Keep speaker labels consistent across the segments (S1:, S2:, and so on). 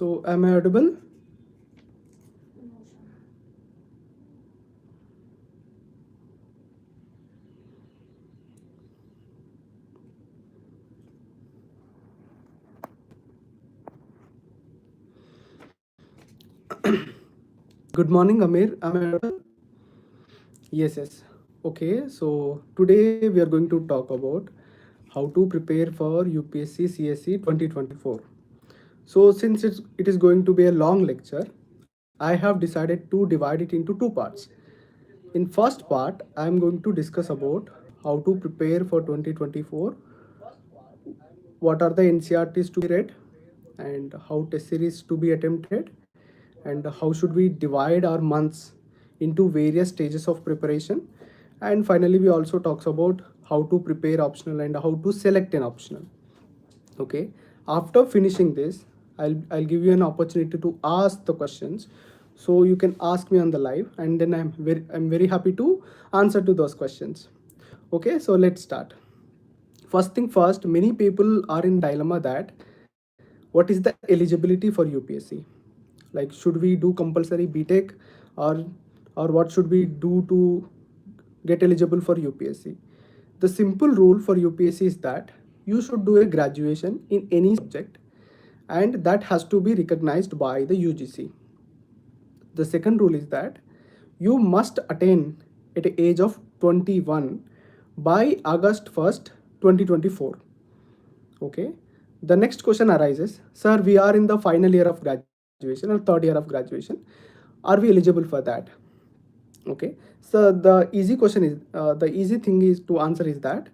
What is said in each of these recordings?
S1: So am I audible? Good morning, Amir. Am I audible? Yes, yes. Okay, so today we are going to talk about how to prepare for UPSC CSE 2024. So since it is going to be a long lecture, I have decided to divide it into two parts. In first part, I am going to discuss about how to prepare for 2024, what are the NCERTs to be read, and how test series to be attempted, and how should we divide our months into various stages of preparation. And finally, we also talks about how to prepare optional and how to select an optional. Okay, after finishing this, I'll give you an opportunity to ask the questions, so you can ask me on the live, and then I'm very happy to answer to those questions. Okay, so let's start. First thing first, many people are in dilemma that what is the eligibility for UPSC? Like, should we do compulsory BTech, or what should we do to get eligible for UPSC? The simple rule for UPSC is that you should do a graduation in any subject, and that has to be recognized by the UGC. The second rule is that you must attain at the age of 21 by August 1st, 2024. Okay. The next question arises, sir, we are in the final year of graduation or third year of graduation. Are we eligible for that? Okay. So the easy thing is to answer is that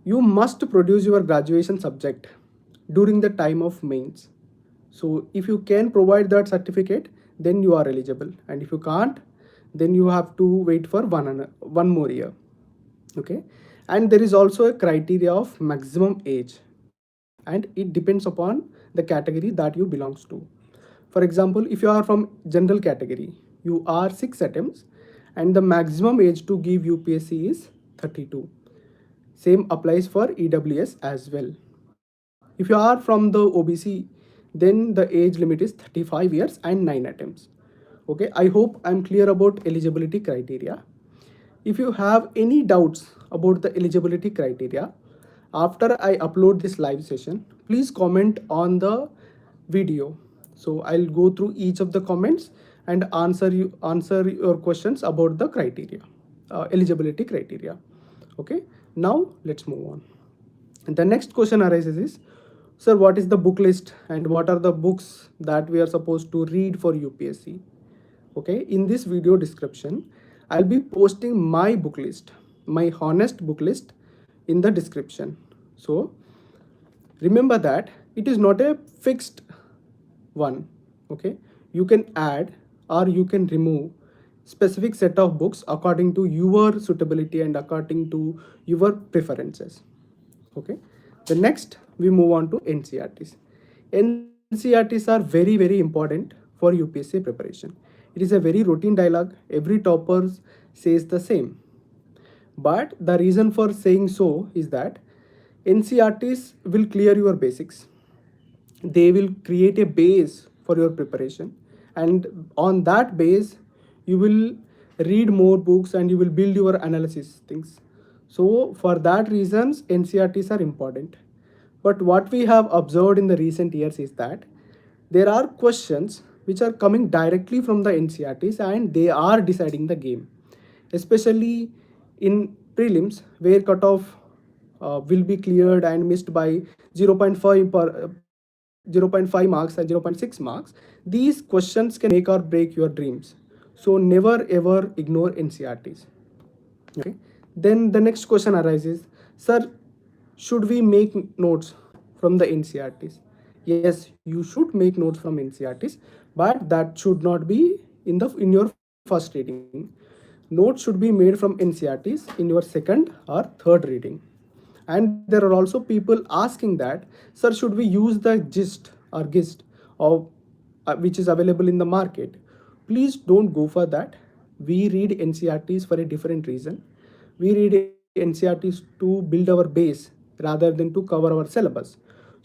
S1: you must produce your graduation subject during the time of mains. So if you can provide that certificate, then you are eligible. And if you can't, then you have to wait for one more year. Okay. And there is also a criteria of maximum age, and it depends upon the category that you belongs to. For example, if you are from general category, you are 6 attempts, and the maximum age to give UPSC is 32. Same applies for EWS as well. If you are from the OBC, then the age limit is 35 years and 9 attempts. Okay, I hope I'm clear about eligibility criteria. If you have any doubts about the eligibility criteria, after I upload this live session, please comment on the video. So I'll go through each of the comments and answer your questions about the criteria, eligibility criteria. Okay, now let's move on. And the next question arises is, sir, what is the book list and what are the books that we are supposed to read for UPSC? Okay, in this video description, I'll be posting my book list, my honest book list in the description. So remember that it is not a fixed one. Okay, you can add or you can remove specific set of books according to your suitability and according to your preferences. Okay, the next we move on to NCERTs. NCERTs are very important for UPSC preparation. It is a very routine dialogue. Every topper says the same. But the reason for saying so is that NCERTs will clear your basics. They will create a base for your preparation, and on that base you will read more books and you will build your analysis things. So for that reasons, NCERTs are important. But what we have observed in the recent years is that there are questions which are coming directly from the NCERTs and they are deciding the game, especially in prelims where cutoff will be cleared and missed by 0.5 0.5 marks and 0.6 marks. These questions can make or break your dreams. So never ever ignore NCERTs. Okay. Then the next question arises, sir, should we make notes from the NCERTs? Yes, you should make notes from NCERTs, but that should not be in your first reading. Notes should be made from NCERTs in your second or third reading. And there are also people asking that, sir, should we use the gist of which is available in the market? Please don't go for that. We read NCERTs for a different reason. We read NCERTs to build our base rather than to cover our syllabus.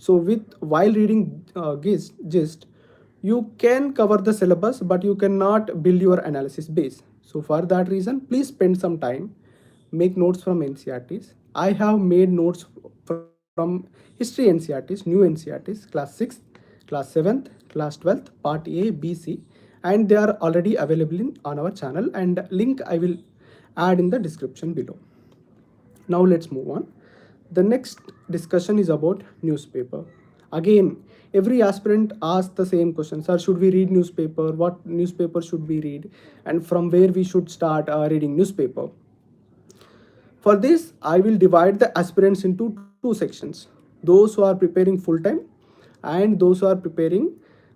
S1: So with while reading gist, you can cover the syllabus, but you cannot build your analysis base. So for that reason, please spend some time, make notes from NCERTs. I have made notes from history NCERTs, new NCERTs, class 6th, class 7th, class 12th, part A, B, C, and they are already available on our channel, and link I will add in the description below. Now let's move on. The next discussion is about newspaper. Again, every aspirant asks the same question: sir, should we read newspaper? What newspaper should we read? And from where we should start reading newspaper? For this, I will divide the aspirants into two sections: those who are preparing full time and those who are preparing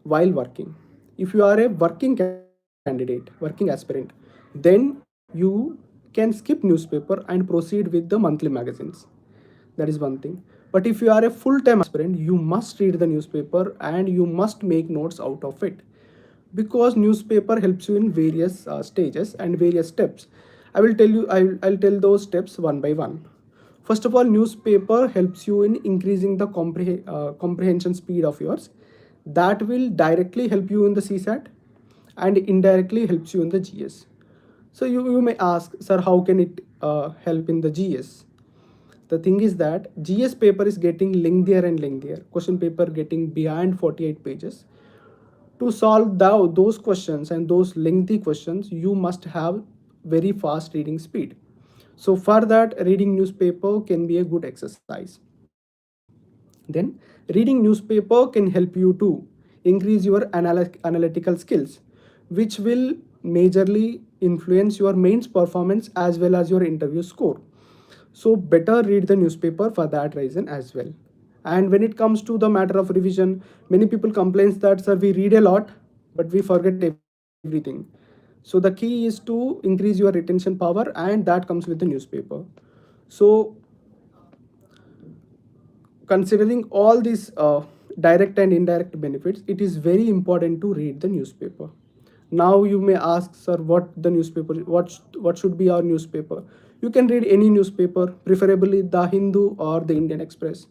S1: while working. If you are a working candidate, working aspirant, then you can skip newspaper and proceed with the monthly magazines. That is one thing. But if you are a full time aspirant, you must read the newspaper and you must make notes out of it, because newspaper helps you in various stages and various steps. I will tell you, I'll tell those steps one by one. First of all, newspaper helps you in increasing the comprehension speed of yours. That will directly help you in the CSAT and indirectly helps you in the GS. So you may ask, sir, how can it help in the GS? The thing is that GS paper is getting lengthier and lengthier. Question paper getting beyond 48 pages. To solve those questions and those lengthy questions, you must have very fast reading speed. So for that, reading newspaper can be a good exercise. Then reading newspaper can help you to increase your analytical skills, which will majorly influence your mains performance as well as your interview score. So better read the newspaper for that reason as well. And when it comes to the matter of revision, many people complains that, sir, we read a lot but we forget everything. So the key is to increase your retention power, and that comes with the newspaper. So considering all these direct and indirect benefits, it is very important to read the newspaper. Now you may ask, sir, what the newspaper, what should be our newspaper? You can read any newspaper, preferably the Hindu or the Indian Express.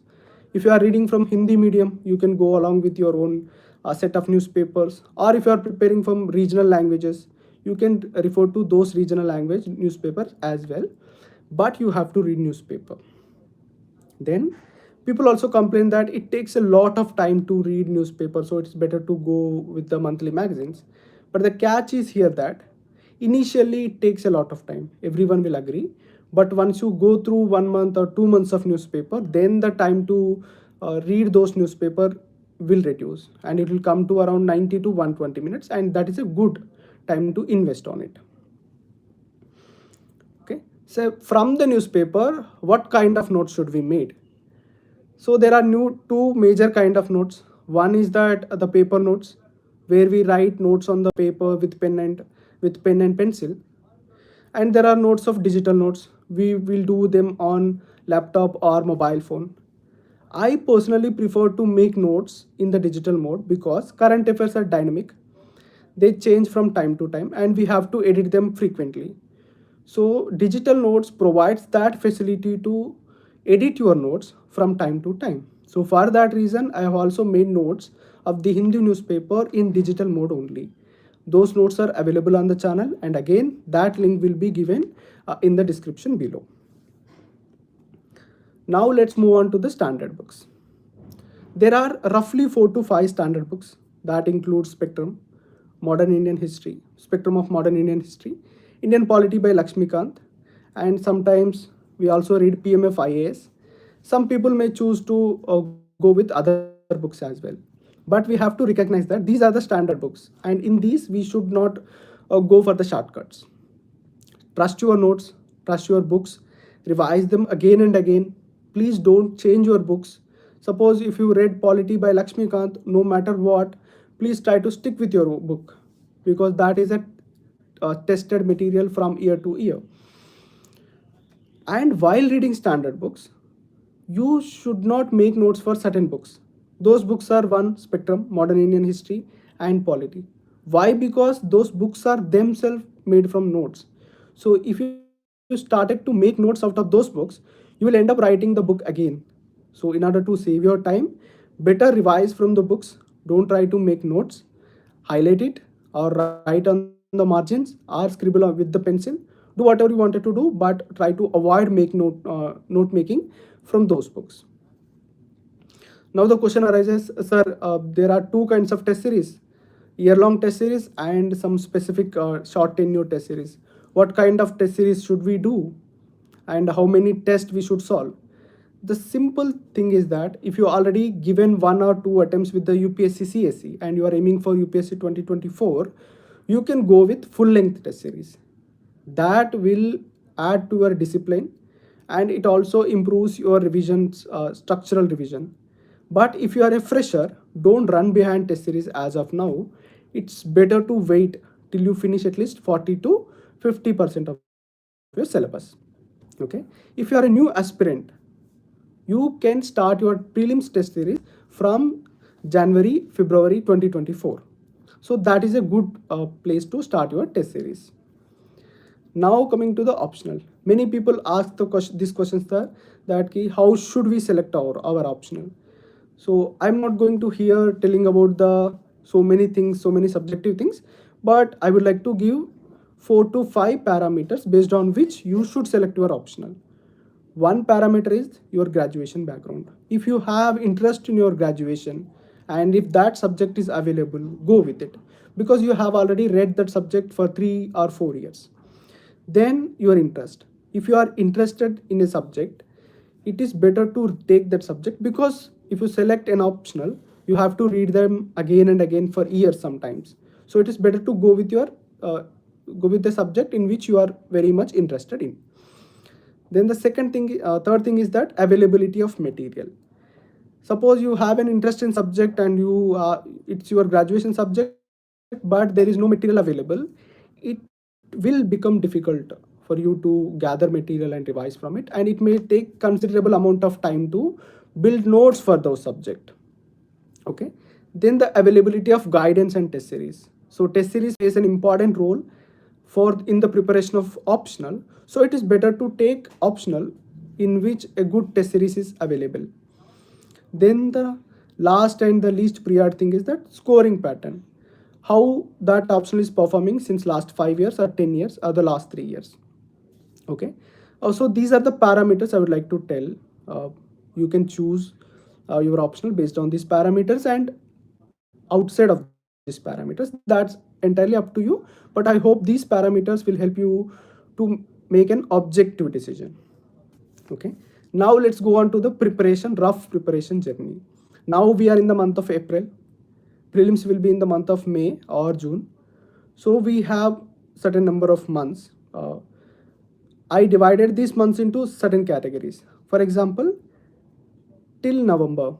S1: If you are reading from Hindi medium, you can go along with your own set of newspapers. Or if you are preparing from regional languages, you can refer to those regional language newspapers as well. But you have to read newspaper. Then people also complain that it takes a lot of time to read newspaper, so it's better to go with the monthly magazines. But the catch is here that initially it takes a lot of time, everyone will agree. But once you go through 1 month or 2 months of newspaper, then the time to read those newspaper will reduce, and it will come to around 90 to 120 minutes, and that is a good time to invest on it. Okay, so from the newspaper, what kind of notes should we make? So there are two major kind of notes. One is that the paper notes, where we write notes on the paper with pen and pencil. And there are notes of digital notes. We will do them on laptop or mobile phone. I personally prefer to make notes in the digital mode because current affairs are dynamic. They change from time to time and we have to edit them frequently. So digital notes provides that facility to edit your notes from time to time. So for that reason, I have also made notes of the Hindu newspaper in digital mode only. Those notes are available on the channel, and again that link will be given in the description below. Now let's move on to the standard books. There are roughly 4 to 5 standard books that include Spectrum, Modern Indian History, Spectrum of Modern Indian History, Indian Polity by Lakshmikant, and sometimes we also read PMF IAS. Some people may choose to go with other books as well. But we have to recognize that these are the standard books, and in these we should not go for the shortcuts. Trust your notes, trust your books, revise them again and again. Please don't change your books. Suppose if you read Polity by Lakshmikant, no matter what, please try to stick with your book, because that is a tested material from year to year. And while reading standard books, you should not make notes for certain books. Those books are one, Spectrum, Modern Indian History, and Polity. Why? Because those books are themselves made from notes. So if you started to make notes out of those books, you will end up writing the book again. So in order to save your time, Better revise from the books. Don't try to make notes. Highlight it or write on the margins or scribble with the pencil. Do whatever you wanted to do, but try to avoid note making from those books. Now the question arises, sir, there are two kinds of test series, year-long test series and some specific short tenure test series. What kind of test series should we do and how many tests we should solve? The simple thing is that if you already given one or two attempts with the UPSC CSE and you are aiming for UPSC 2024, you can go with full length test series. That will add to your discipline and it also improves your revisions, structural revision. But if you are a fresher, don't run behind test series as of now. It's better to wait till you finish at least 40 to 50% of your syllabus. Okay. If you are a new aspirant, you can start your prelims test series from January, February 2024. So that is a good place to start your test series. Now coming to the optional. Many people ask this question, sir, that how should we select our optional? So I'm not going to here telling about the so many things, so many subjective things, but I would like to give 4 to 5 parameters based on which you should select your optional. One parameter is your graduation background. If you have interest in your graduation and if that subject is available, go with it because you have already read that subject for 3 or 4 years. Then your interest. If you are interested in a subject, it is better to take that subject because if you select an optional, you have to read them again and again for years sometimes. So it is better to go with the subject in which you are very much interested in. Then the third thing is that availability of material. Suppose you have an interest in subject and it's your graduation subject, but there is no material available. It will become difficult for you to gather material and revise from it, and it may take considerable amount of time to build notes for those subject. Okay. Then the availability of guidance and test series. So test series plays an important role for in the preparation of optional. So it is better to take optional in which a good test series is available. Then the last and the least prior thing is that scoring pattern. How that optional is performing since last 5 years or 10 years or the last 3 years. Okay. Also, these are the parameters I would like to tell. You can choose your optional based on these parameters and outside of these parameters. That's entirely up to you. But I hope these parameters will help you to make an objective decision. Okay. Now let's go on to the rough preparation journey. Now we are in the month of April. Prelims will be in the month of May or June. So we have certain number of months. I divided these months into certain categories. For example, till November,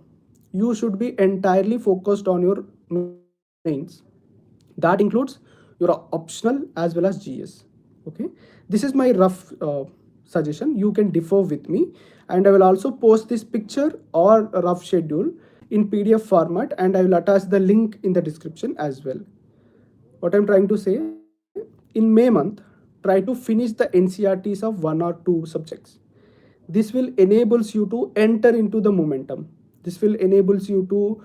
S1: you should be entirely focused on your mains. That includes your optional as well as GS. Okay, this is my rough suggestion. You can differ with me, and I will also post this picture or a rough schedule in PDF format, and I will attach the link in the description as well. What I'm trying to say, in May month, try to finish the NCERTs of 1 or 2 subjects. This will enables you to enter into the momentum. This will enables you to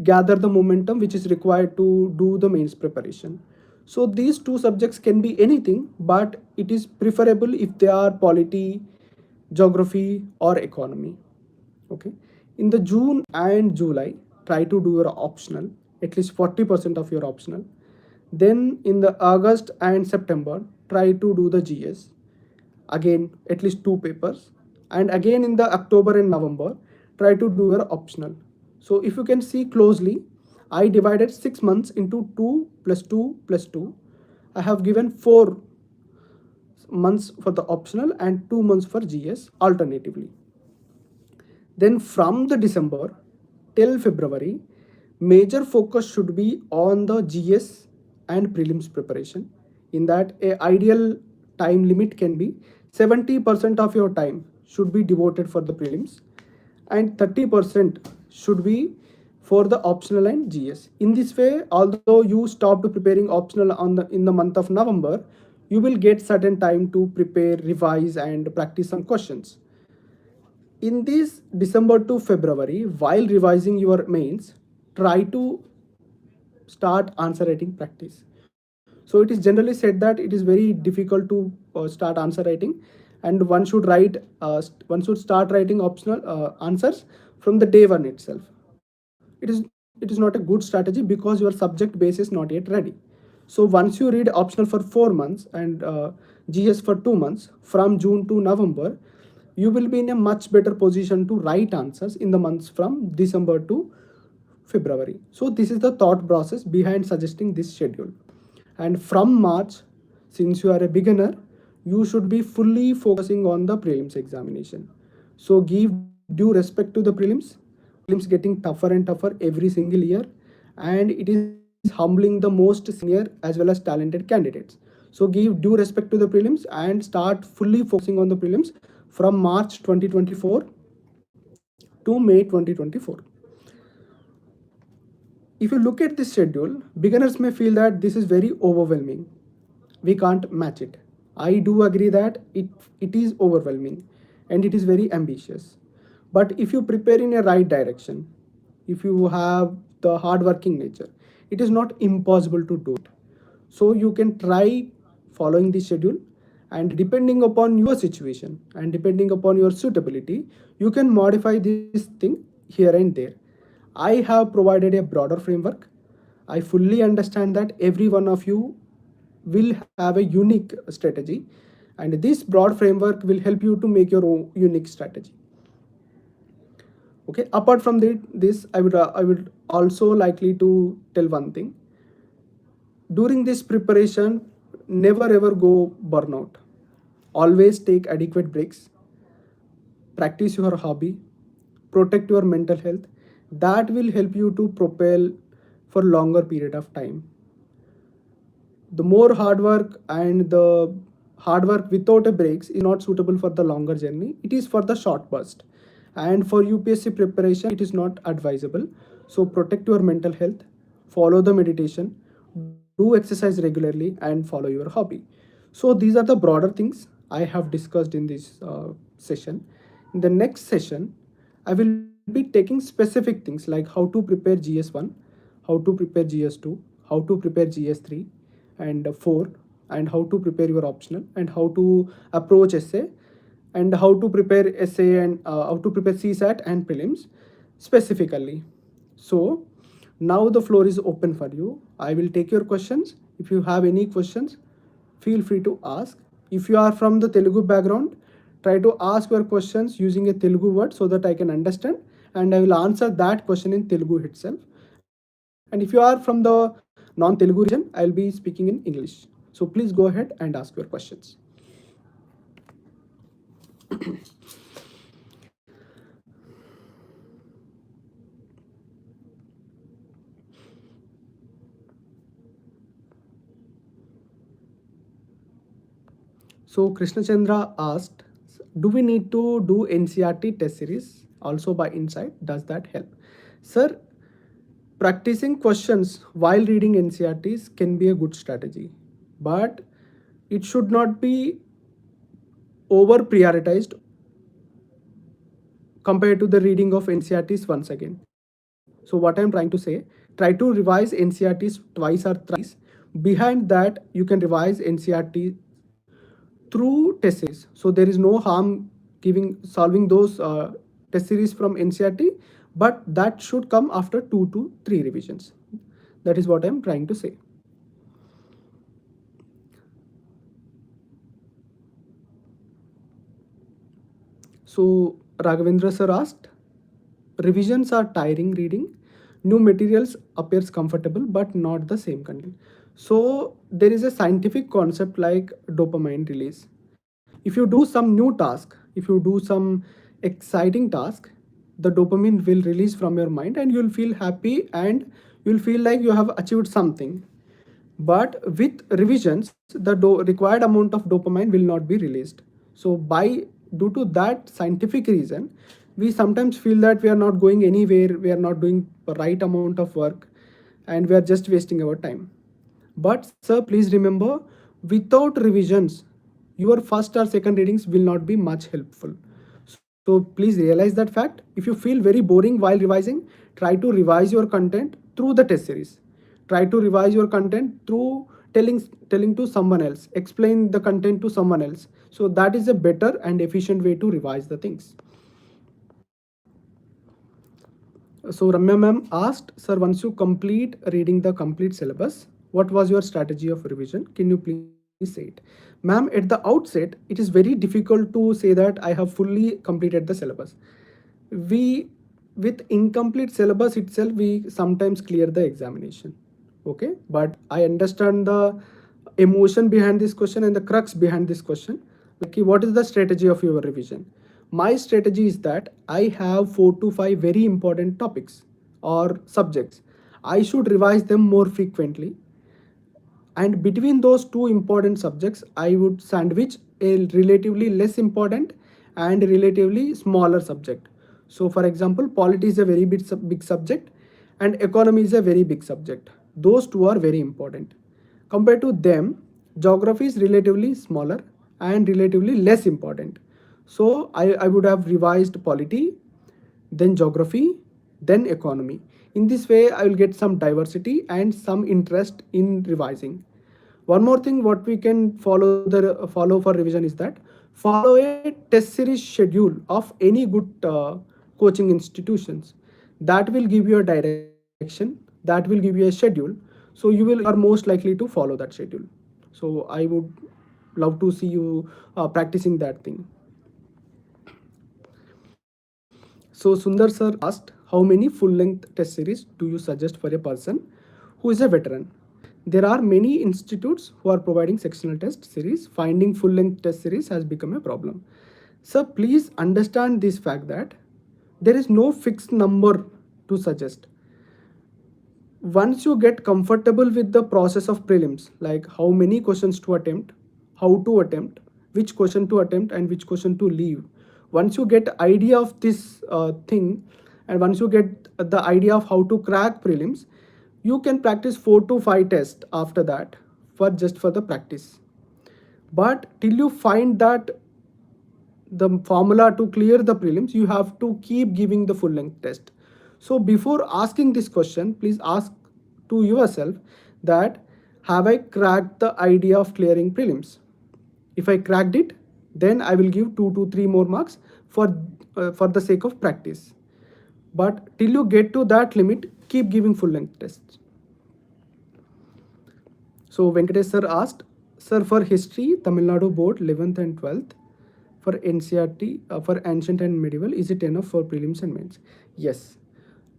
S1: gather the momentum which is required to do the mains preparation. So these 2 subjects can be anything, but it is preferable if they are polity, geography or economy. Okay. In the June and July, try to do your optional, at least 40% of your optional. Then in the August and September, try to do the GS. Again, at least 2 papers. And again in the October and November, try to do your optional. So if you can see closely, I divided 6 months into 2 plus 2 plus 2. I have given 4 months for the optional and 2 months for GS alternatively. Then from the December till February, major focus should be on the GS and prelims preparation. In that, a ideal time limit can be 70% of your time should be devoted for the prelims and 30% should be for the optional and GS. In this way, although you stopped preparing optional in the month of November, you will get certain time to prepare, revise and practice some questions. In this December to February, while revising your mains, try to start answer writing practice. So it is generally said that it is very difficult to start answer writing, and one should start writing optional answers from the day one itself. It is not a good strategy because your subject base is not yet ready. So once you read optional for 4 months and GS for 2 months, from June to November, you will be in a much better position to write answers in the months from December to February. So this is the thought process behind suggesting this schedule. And from March, since you are a beginner, you should be fully focusing on the prelims examination. So give due respect to the prelims. Prelims getting tougher and tougher every single year, and it is humbling the most senior as well as talented candidates. So give due respect to the prelims and start fully focusing on the prelims from March 2024 to May 2024. If you look at this schedule, beginners may feel that this is very overwhelming. We can't match it. I do agree that it is overwhelming and it is very ambitious. But if you prepare in a right direction, if you have the hardworking nature, it is not impossible to do it. So you can try following the schedule, and depending upon your situation and depending upon your suitability, you can modify this thing here and there. I have provided a broader framework. I fully understand that every one of you will have a unique strategy, and this broad framework will help you to make your own unique strategy. Okay, apart from this, I would also likely to tell one thing. During this preparation, never ever go burnout. Always take adequate breaks, practice your hobby, protect your mental health. That will help you to propel for longer period of time. The more hard work and the hard work without a breaks is not suitable for the longer journey. It is for the short burst. And for UPSC preparation, it is not advisable. So protect your mental health, follow the meditation, do exercise regularly, and follow your hobby. So these are the broader things I have discussed in this session. In the next session, I will be taking specific things like how to prepare GS1, how to prepare GS2, how to prepare GS3 and 4, and how to prepare your optional, and how to approach essay, and how to prepare essay, and how to prepare CSAT and prelims specifically. So now the floor is open for you. I will take your questions. If you have any questions, feel free to ask. If you are from the Telugu background, try to ask your questions using a Telugu word so that I can understand, and I will answer that question in Telugu itself. And if you are from the non-Telugu region, I'll be speaking in English. So please go ahead and ask your questions. So Krishna Chandra asked, do we need to do NCERT test series also by Insight? Does that help? Sir, practicing questions while reading NCERTs can be a good strategy, but it should not be over prioritized compared to the reading of NCERTs once again. So what I'm trying to say, try to revise NCERTs twice or thrice. Behind that, you can revise NCERT through test series. So there is no harm giving solving those test series from NCERT, but that should come after 2 to 3 revisions. That is what I'm trying to say. So Raghavendra sir asked, revisions are tiring reading. New materials appears comfortable but not the same content. So there is a scientific concept like dopamine release. If you do some new task, if you do some exciting task, the dopamine will release from your mind and you'll feel happy and you'll feel like you have achieved something. But with revisions, the required amount of dopamine will not be released. So by due to that scientific reason, we sometimes feel that we are not going anywhere, we are not doing the right amount of work, and we are just wasting our time. But sir, please remember, without revisions, your first or second readings will not be much helpful. So please realize that fact. If you feel very boring while revising, try to revise your content through the test series. Try to revise your content through telling to someone else. Explain the content to someone else. So that is a better and efficient way to revise the things. So Ramya ma'am asked, sir, once you complete reading the complete syllabus, what was your strategy of revision? Can you please say it? Ma'am, at the outset, it is very difficult to say that I have fully completed the syllabus. We, with incomplete syllabus itself, we sometimes clear the examination. Okay, but I understand the emotion behind this question and the crux behind this question. Like, what is the strategy of your revision? My strategy is that I have 4 to 5 very important topics or subjects. I should revise them more frequently, and between those two important subjects I would sandwich a relatively less important and relatively smaller subject. So for example, polity is a very big subject and economy is a very big subject. Those two are very important. Compared to them, geography is relatively smaller and relatively less important. So I would have revised polity, then geography, then economy. In this way, I will get some diversity and some interest in revising. One more thing, what we can follow for revision is that follow a test series schedule of any good coaching institutions. That will give you a direction. That will give you a schedule. So you are most likely to follow that schedule. So I would love to see you practicing that thing. So Sundar sir asked, how many full-length test series do you suggest for a person who is a veteran? There are many institutes who are providing sectional test series. Finding full-length test series has become a problem. So please understand this fact that there is no fixed number to suggest. Once you get comfortable with the process of prelims, like how many questions to attempt, how to attempt, which question to attempt and which question to leave, once you get idea of this thing, and once you get the idea of how to crack prelims, you can practice 4 to 5 tests after that for just for the practice. But till you find that the formula to clear the prelims, you have to keep giving the full length test. So before asking this question, please ask to yourself that, have I cracked the idea of clearing prelims? If I cracked it, then I will give 2 to 3 more marks for the sake of practice. But till you get to that limit, keep giving full length tests. So Venkatesh sir asked, sir, for history, Tamil Nadu board 11th and 12th, for NCERT, for ancient and medieval, is it enough for prelims and mains? Yes.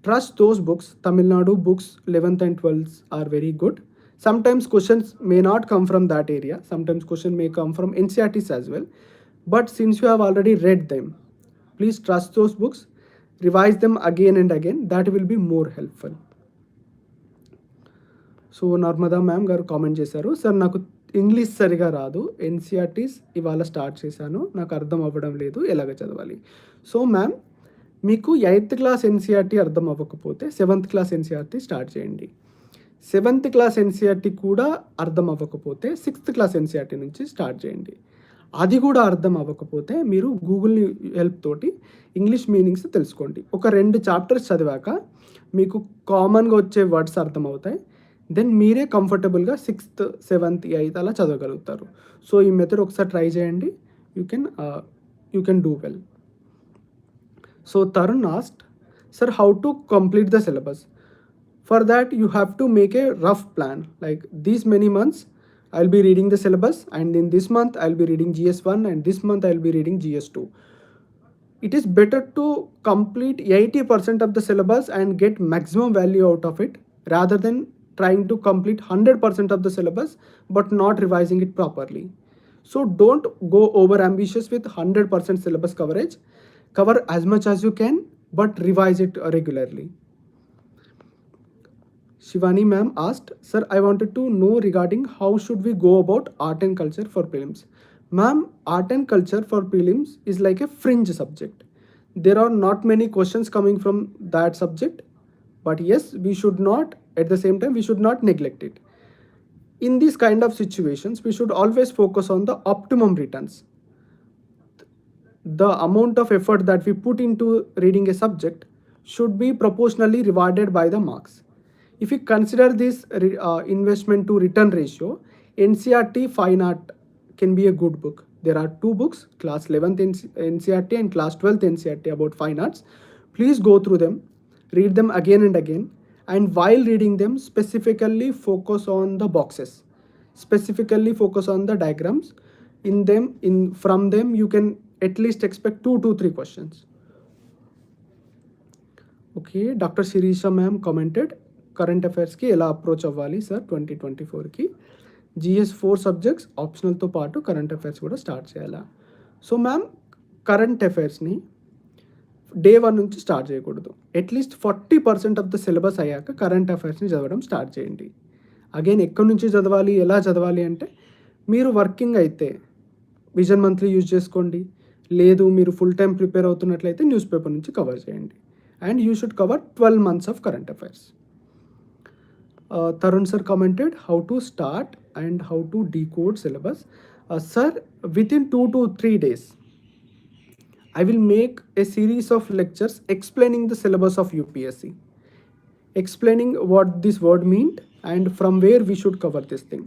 S1: Trust those books. Tamil Nadu books 11th and 12th are very good. Sometimes questions may not come from that area. Sometimes question may come from NCERTs as well. But since you have already read them, please trust those books. Revise them again and again. That will be more helpful. So Narmada ma'am గారు comment చేశారు, sir నాకు English సరిగా రాదు, NCERTs ఇవాళ start చేశాను, నాకు అర్థం అవ్వడం లేదు, ఎలాగ చదవాలి? సో మ్యామ్, మీకు 8th క్లాస్ ఎన్సీఆర్టీ అర్థం అవ్వకపోతే 7th క్లాస్ ఎన్సీఆర్టీ స్టార్ట్ చేయండి. 7th క్లాస్ ఎన్సీఆర్టీ కూడా అర్థం అవ్వకపోతే 6th క్లాస్ ఎన్సీఆర్టీ నుంచి స్టార్ట్ చేయండి. అది కూడా అర్థం అవ్వకపోతే మీరు గూగుల్ హెల్ప్ తోటి ఇంగ్లీష్ మీనింగ్స్ తెలుసుకోండి. ఒక 2 చాప్టర్స్ చదివాక మీకు కామన్గా వచ్చే వర్డ్స్ అర్థమవుతాయి. దెన్ మీరే కంఫర్టబుల్గా 6th, 7th, 8th అలా చదవగలుగుతారు. సో ఈ మెథడ్ ఒకసారి ట్రై చేయండి. You can do well. So Tarun asked, sir, how to complete the syllabus? For that, you have to make a rough plan. Like these many months, I'll be reading the syllabus, and in this month, I'll be reading GS1, and this month, I'll be reading GS2. It is better to complete 80% of the syllabus and get maximum value out of it, rather than trying to complete 100% of the syllabus but not revising it properly. So don't go over ambitious with 100% syllabus coverage. Cover as much as you can, but revise it regularly. Shivani ma'am asked, sir, I wanted to know regarding how should we go about art and culture for prelims. Ma'am, art and culture for prelims is like a fringe subject. There are not many questions coming from that subject, but yes, we should not, at the same time, we should not neglect it. In these kind of situations, we should always focus on the optimum returns. the amount of effort that we put into reading a subject should be proportionally rewarded by the marks. If you consider this investment to return ratio, NCERT Fine Art can be a good book. There are two books, class 11th NCERT and class 12th NCERT about fine arts. Please go through them, read them again and again, and while reading them, specifically focus on the boxes, specifically focus on the diagrams. From them you can at least expect 2 to 3 questions. Okay, Dr. Shirisha ma'am commented, current affairs ki ela approach avvali sir 2024 ki. GS 4 subjects optional తో పాటు current affairs కూడా start చేయాలా. So ma'am, current అఫైర్స్ని day 1 నుంచి start చేయకూడదు. At least 40% of the syllabus అయ్యాక current అఫైర్స్ని చదవడం start చేయండి. Again ఎక్కడి నుంచి చదవాలి, ఎలా చదవాలి అంటే, మీరు వర్కింగ్ అయితే విజన్ మంత్లీ యూజ్ చేసుకోండి, లేదు మీరు ఫుల్ టైం ప్రిపేర్ అవుతున్నట్లయితే న్యూస్ పేపర్ నుంచి కవర్ చేయండి. And you should cover 12 months of current affairs. Tarun sir commented how to start and how to decode syllabus. Sir, within 2 to 3 days, I will make a series of lectures explaining the syllabus of UPSC, explaining what this word meant and from where we should cover this thing.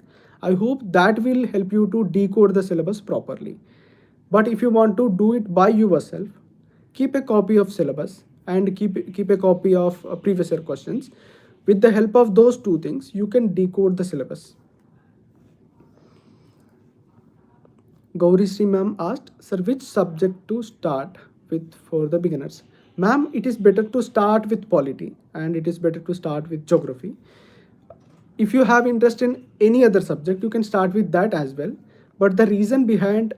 S1: I hope that will help you to decode the syllabus properly. But if you want to do it by yourself, keep a copy of syllabus and keep a copy of previous year questions. With the help of those two things, you can decode the syllabus. Gauri Sri ma'am asked, sir, which subject to start with for the beginners? Ma'am, it is better to start with polity and it is better to start with geography. If you have interest in any other subject, you can start with that as well. But the reason behind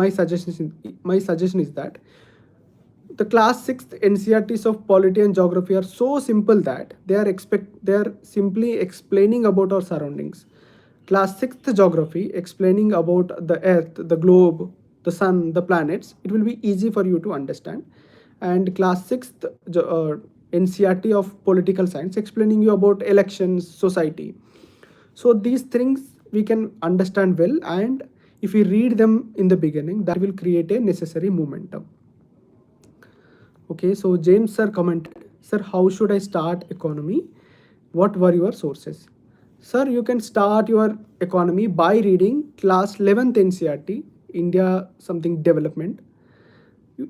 S1: my suggestion is that the class 6th NCERTs of polity and geography are so simple that they are simply explaining about our surroundings. Class 6th geography explaining about the earth, the globe, the sun, the planets, it will be easy for you to understand. And class 6th NCERT of political science explaining you about elections, society. So these things we can understand well, and if we read them in the beginning, that will create a necessary momentum. Okay, so James sir commented, sir, how should I start economy? What were your sources? Sir, you can start your economy by reading class 11th NCERT, India something development.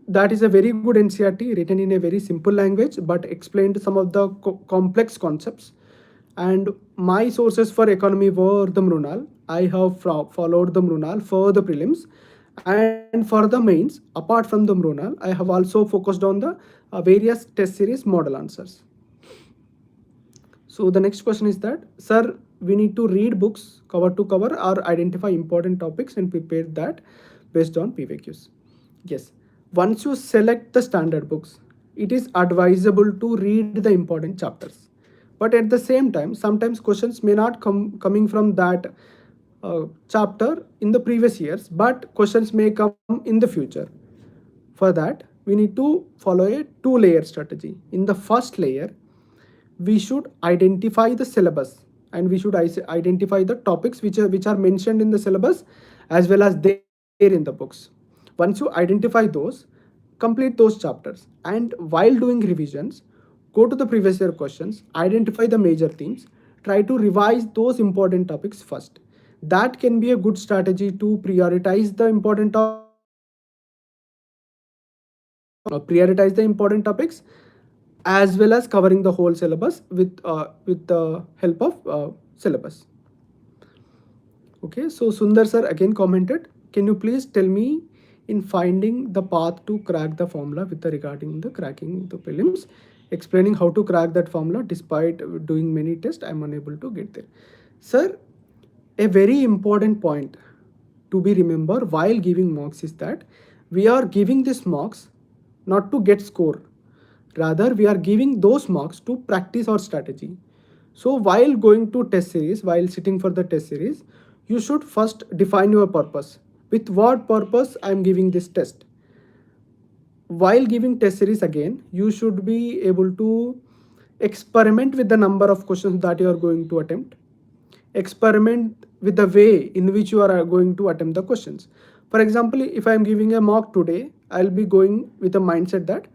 S1: That is a very good NCERT written in a very simple language but explained some of the complex concepts. And my sources for economy were the Mrunal. I have followed the Mrunal for the prelims. And for the mains, apart from the Mrunal, I have also focused on the various test series model answers. So the next question is that, sir, we need to read books cover to cover or identify important topics and prepare that based on PVQs. Yes, once you select the standard books, it is advisable to read the important chapters. But at the same time, sometimes questions may not coming from that chapter in the previous years, but questions may come in the future. For that, we need to follow a 2-layer strategy. In the first layer, we should identify the syllabus and we should identify the topics which are mentioned in the syllabus as well as there in the books. Once you identify those, complete those chapters, and while doing revisions, go to the previous year questions, identify the major themes, try to revise those important topics first. That can be a good strategy to prioritize the important topics as well as covering the whole syllabus with the help of syllabus. Okay, so Sundar sir again commented, can you please tell me in finding the path to crack the formula with regarding the cracking the prelims, explaining how to crack that formula despite doing many tests, I am unable to get there. Sir, a very important point to be remembered while giving marks is that we are giving these marks not to get score. Rather, we are giving those marks to practice our strategy. So while going to test series, while sitting for the test series, you should first define your purpose. With what purpose I am giving this test? While giving test series again, you should be able to experiment with the number of questions that you are going to attempt. Experiment with the way in which you are going to attempt the questions. For example, if I am giving a mock today, I'll be going with a mindset that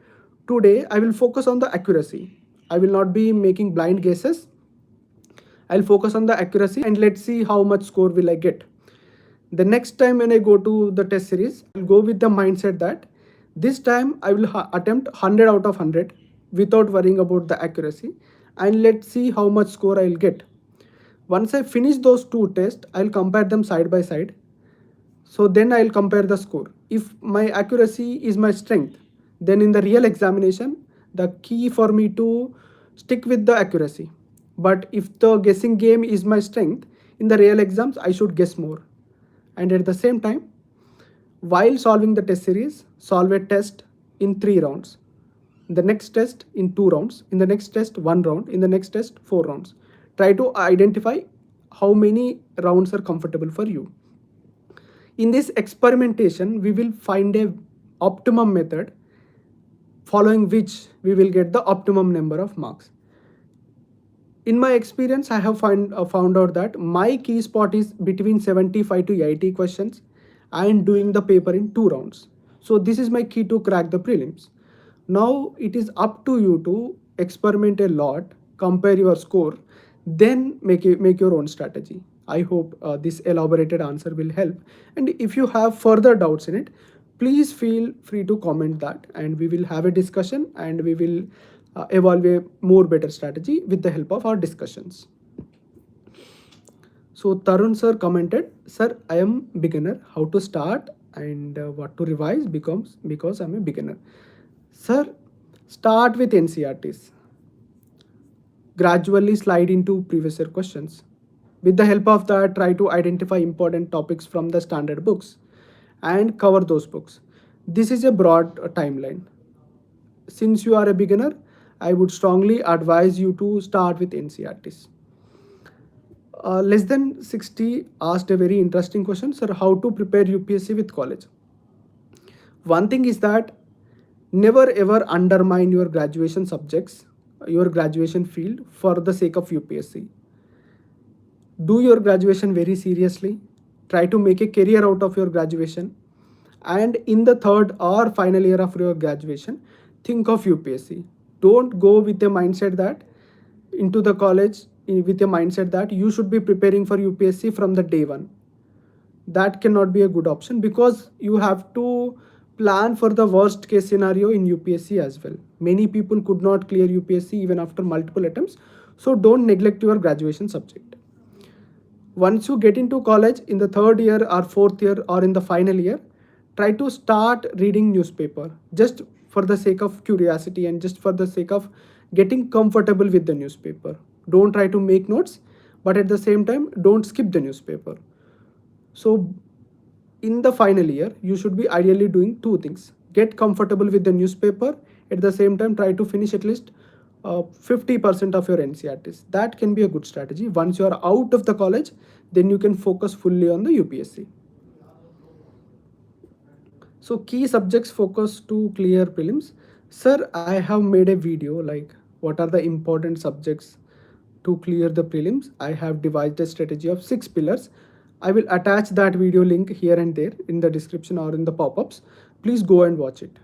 S1: today I will focus on the accuracy. I will not be making blind guesses. I'll focus on the accuracy and let's see how much score will I get. The next time when I go to the test series, I'll go with the mindset that this time I will attempt 100 out of 100 without worrying about the accuracy, and let's see how much score I'll get. Once I finish those two tests, I'll compare them side by side. So then I'll compare the score. If my accuracy is my strength, then in the real examination, the key for me to stick with the accuracy. But if the guessing game is my strength, in the real exams, I should guess more. And at the same time, while solving the test series, solve a test in 3 rounds. The next test in 2 rounds. In the next test, 1 round. In the next test, 4 rounds. Try to identify how many rounds are comfortable for you. In this experimentation, we will find a optimum method following which we will get the optimum number of marks. In my experience, I have found out that my key spot is between 75 to 80 questions and doing the paper in 2 rounds. So this is my key to crack the prelims. Now it is up to you to experiment a lot, compare your score, then make your own strategy. I hope this elaborated answer will help. And if you have further doubts in it, please feel free to comment that and we will have a discussion and we will evolve a more better strategy with the help of our discussions. So Tarun sir commented, sir, I am beginner, how to start and what to revise because I'm a beginner. Sir, start with NCERTs. Gradually slide into previous year questions. With the help of that, try to identify important topics from the standard books and cover those books. This is a broad timeline. Since you are a beginner, I would strongly advise you to start with NCERTs. Less than 60 asked a very interesting question, sir, how to prepare UPSC with college. One thing is that never ever undermine your graduation subjects, your graduation field for the sake of UPSC. Do your graduation very seriously. Try to make a career out of your graduation. And in the third or final year of your graduation, think of UPSC. Don't go with a mindset that into the college with a mindset that you should be preparing for UPSC from the day one. That cannot be a good option because you have to plan for the worst case scenario in UPSC as well. Many people could not clear UPSC even after multiple attempts. So don't neglect your graduation subject. Once you get into college in the third year or fourth year or in the final year, try to start reading newspaper just for the sake of curiosity and just for the sake of getting comfortable with the newspaper. Don't try to make notes, but at the same time, don't skip the newspaper. So in the final year, you should be ideally doing two things. Get comfortable with the newspaper. At the same time, try to finish at least 50% of your NCERTs. That can be a good strategy. Once you are out of the college, then you can focus fully on the UPSC. So key subjects focus to clear prelims. Sir, I have made a video like what are the important subjects to clear the prelims. I have devised a strategy of 6 pillars. I will attach that video link here and there in the description or in the pop-ups. Please go and watch it.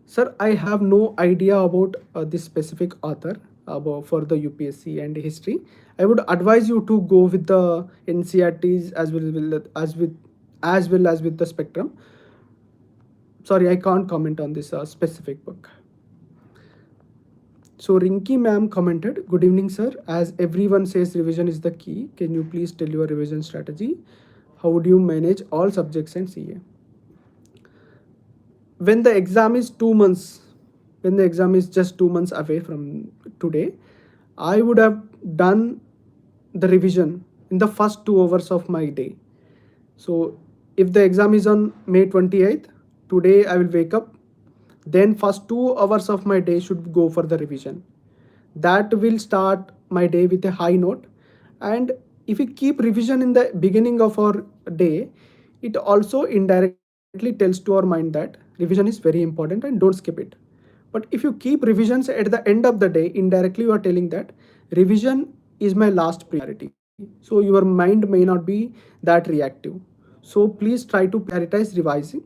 S1: Sir, I have no idea about this specific author for the UPSC and history. I would advise you to go with the NCERTs as well as with the spectrum. Sorry, I can't comment on this specific book. So Rinki ma'am commented, good evening sir, as everyone says revision is the key, can you please tell your revision strategy? How would you manage all subjects and CA? When the exam is 2 months, when the exam is just 2 months away from today, I would have done the revision in the first 2 hours of my day. So if the exam is on May 28th, today I will wake up, then first 2 hours of my day should go for the revision. That will start my day with a high note. And if we keep revision in the beginning of our day, it also indirectly tells to our mind that revision is very important and don't skip it. But if you keep revisions at the end of the day, indirectly you are telling that revision is my last priority. So your mind may not be that reactive. So please try to prioritize revising.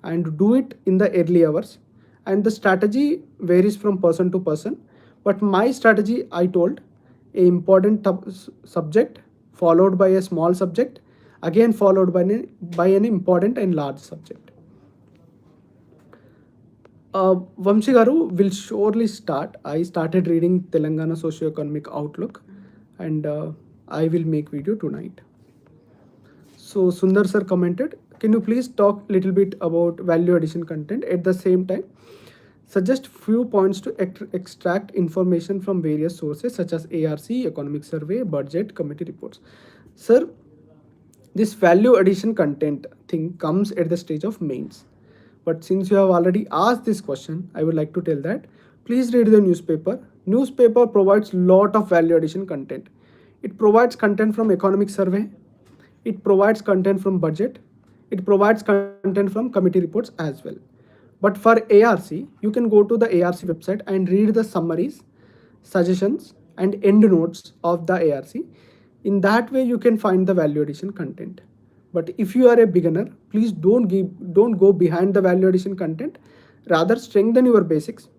S1: and do it in the early hours. And the strategy varies from person to person. But my strategy, I told, a important subject followed by a small subject, again followed by an important and large subject. Vamshi Garu will surely start. I started reading Telangana Socioeconomic Outlook, and I will make video tonight. So Sundar sir commented, can you please talk a little bit about value addition content? At the same time, suggest few points to extract information from various sources such as ARC, economic survey, budget, committee reports. Sir, this value addition content thing comes at the stage of mains. But since you have already asked this question, I would like to tell that please read the newspaper. Newspaper provides lot of value addition content. It provides content from economic survey. It provides content from budget. It provides content from committee reports as well. But for ARC, you can go to the ARC website and read the summaries, suggestions, and end notes of the ARC. In that way, you can find the value addition content. But if you are a beginner, please don't go behind the value addition content. Rather, strengthen your basics.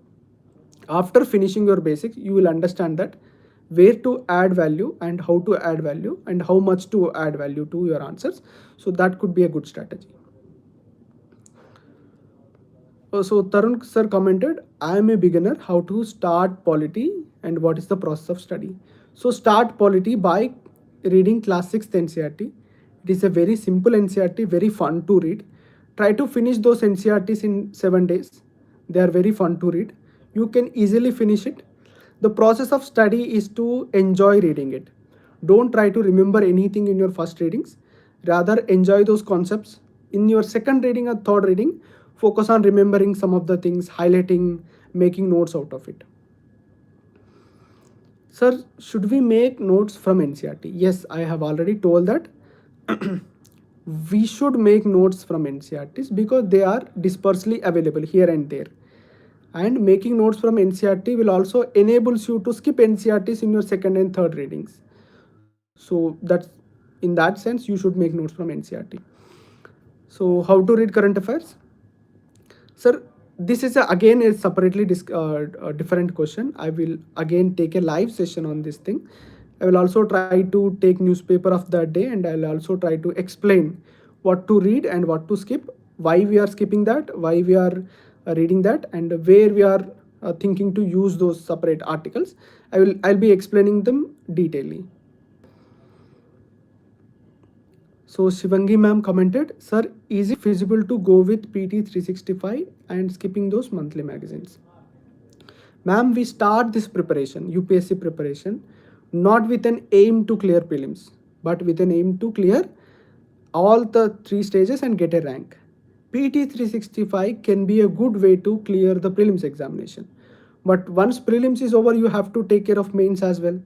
S1: After finishing your basics, you will understand that where to add value and how to add value and how much to add value to your answers. So that could be a good strategy. So Tarun sir commented, I am a beginner, how to start polity and what is the process of study. So start polity by reading class 6th NCERT. It is a very simple NCERT, very fun to read. Try to finish those NCERTs in 7 days. They are very fun to read. You can easily finish it. The process of study is to enjoy reading it. Don't try to remember anything in your first readings. Rather, enjoy those concepts. In your second reading or third reading, focus on remembering some of the things, highlighting, making notes out of it. Sir, should we make notes from NCERT? Yes, I have already told that we should make notes from NCERTs because they are dispersely available here and there. And making notes from NCERT will also enables you to skip NCERTs in your second and third readings. So that's, in that sense, you should make notes from NCERT. So how to read current affairs? Sir, this is again a separately different question. I will again take a live session on this thing. I will also try to take newspaper of that day, and I will also try to explain what to read and what to skip, why we are skipping that, why we are reading that, and where we are thinking to use those separate articles. I'll be explaining them detailedly. So Shivangi ma'am commented, sir, is it feasible to go with PT 365 and skipping those monthly magazines? Ma'am, we start this preparation, UPSC preparation, not with an aim to clear prelims, but with an aim to clear all the 3 stages and get a rank. PT 365 can be a good way to clear the prelims examination. But once prelims is over, you have to take care of mains as well.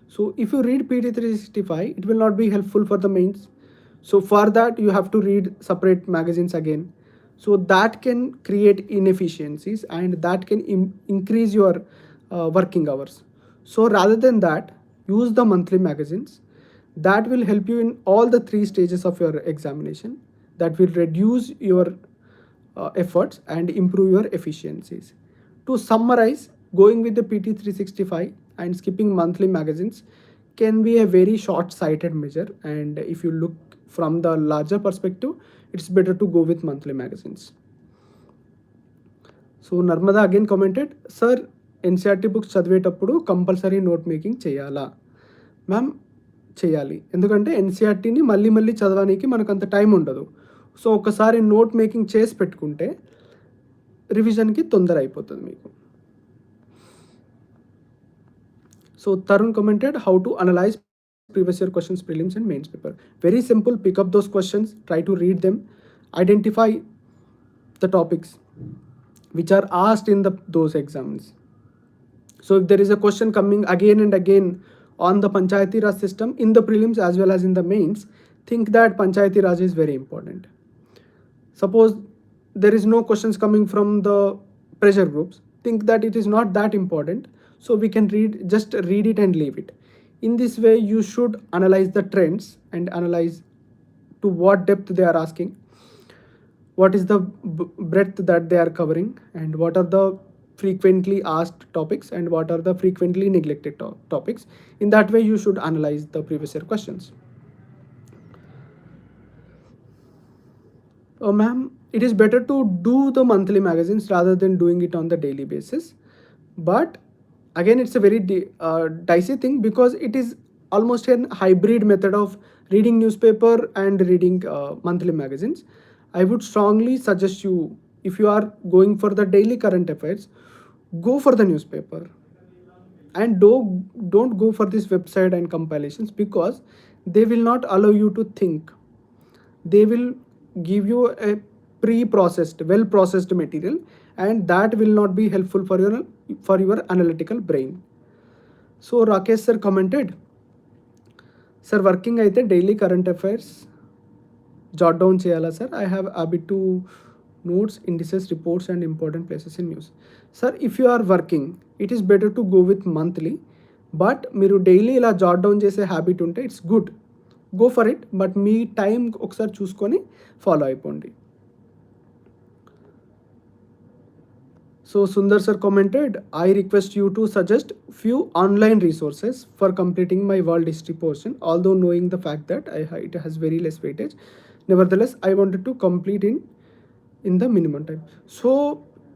S1: So if you read PT 365, it will not be helpful for the mains. So for that, you have to read separate magazines again. So that can create inefficiencies and that can increase your working hours. So rather than that, use the monthly magazines. That will help you in all the 3 stages of your examination. That will reduce your efforts and improve your efficiencies. To summarize, going with the PT 365 and skipping monthly magazines can be a very short-sighted measure, and if you look from the larger perspective, it's better to go with monthly magazines. So Narmada again commented, sir, NCERT books చదివేటప్పుడు compulsory note making చేయాలా? Ma'am, చేయాలి. ఎందుకంటే ఎన్సీఆర్టీని మళ్ళీ చదవడానికి మనకు అంత time ఉండదు. So ఒకసారి నోట్ మేకింగ్ చేసి పెట్టుకుంటే రివిజన్కి తొందర అయిపోతుంది మీకు. So Tarun commented, how to analyze previous year questions, prelims and mains paper. Very simple, pick up those questions, try to read them, identify the topics which are asked in those exams. So if there is a question coming again and again on the Panchayati Raj system in the prelims as well as in the mains, think that Panchayati Raj is very important. Suppose there is no questions coming from the pressure groups, think that it is not that important, so we can just read it and leave it. In this way, you should analyze the trends and analyze to what depth they are asking. what is the breadth that they are covering, and what are the frequently asked topics and what are the frequently neglected topics. In that way you should analyze the previous year questions. Ma'am, it is better to do the monthly magazines rather than doing it on the daily basis. But again, it's a very dicey thing because it is almost a hybrid method of reading newspaper and reading monthly magazines. I would strongly suggest you, if you are going for the daily current affairs, go for the newspaper and don't go for this website and compilations, because they will not allow you to think. They will give you a pre-processed, well-processed material, and that will not be helpful for your analytical brain. So Rakesh sir commented, sir working అయితే daily current affairs jot down cheyala sir. I have habit to notes, indices, reports and important places in news. Sir, if you are working, it is better to go with monthly. But మీరు daily ఇలా Jat down చేసే habit ఉంటే it's good, go for it. But me time ఒకసారి చూసుకొని follow అయిపోండి. So Sundar sir commented, I request you to suggest few online resources for completing my world history portion, although knowing the fact that it has very less weightage. Nevertheless, I wanted to complete in the minimum time. So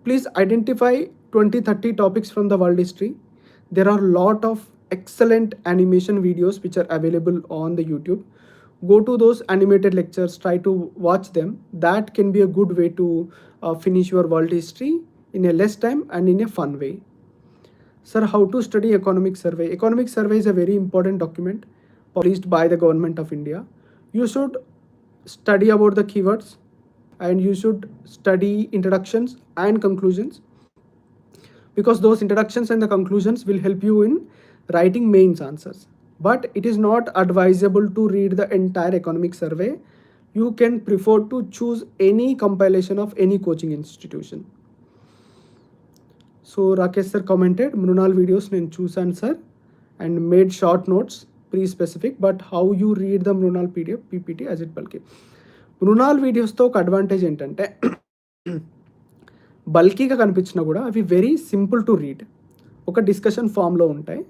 S1: please identify 20-30 topics from the world history. There are a lot of excellent animation videos which are available on the YouTube. Go to those animated lectures, try to watch them. That can be a good way to finish your world history in a less time and in a fun way. Sir, how to study economic survey? Economic survey is a very important document published by the government of India. You should study about the keywords and you should study introductions and conclusions, because those introductions and the conclusions will help you in writing mains answers. But it is not advisable to read the entire economic survey. You can prefer to choose any compilation of any coaching institution. So Rakesh sir commented, Mrunal videos నేను చూసాను sir and made short notes pre-specific, but how you read the Mrunal PDF PPT as it bulky. Mrunal వీడియోస్తో ఒక advantage ఏంటంటే బల్కీగా కనిపించినా కూడా అవి very simple to read, ఒక discussion ఫామ్లో ఉంటాయి.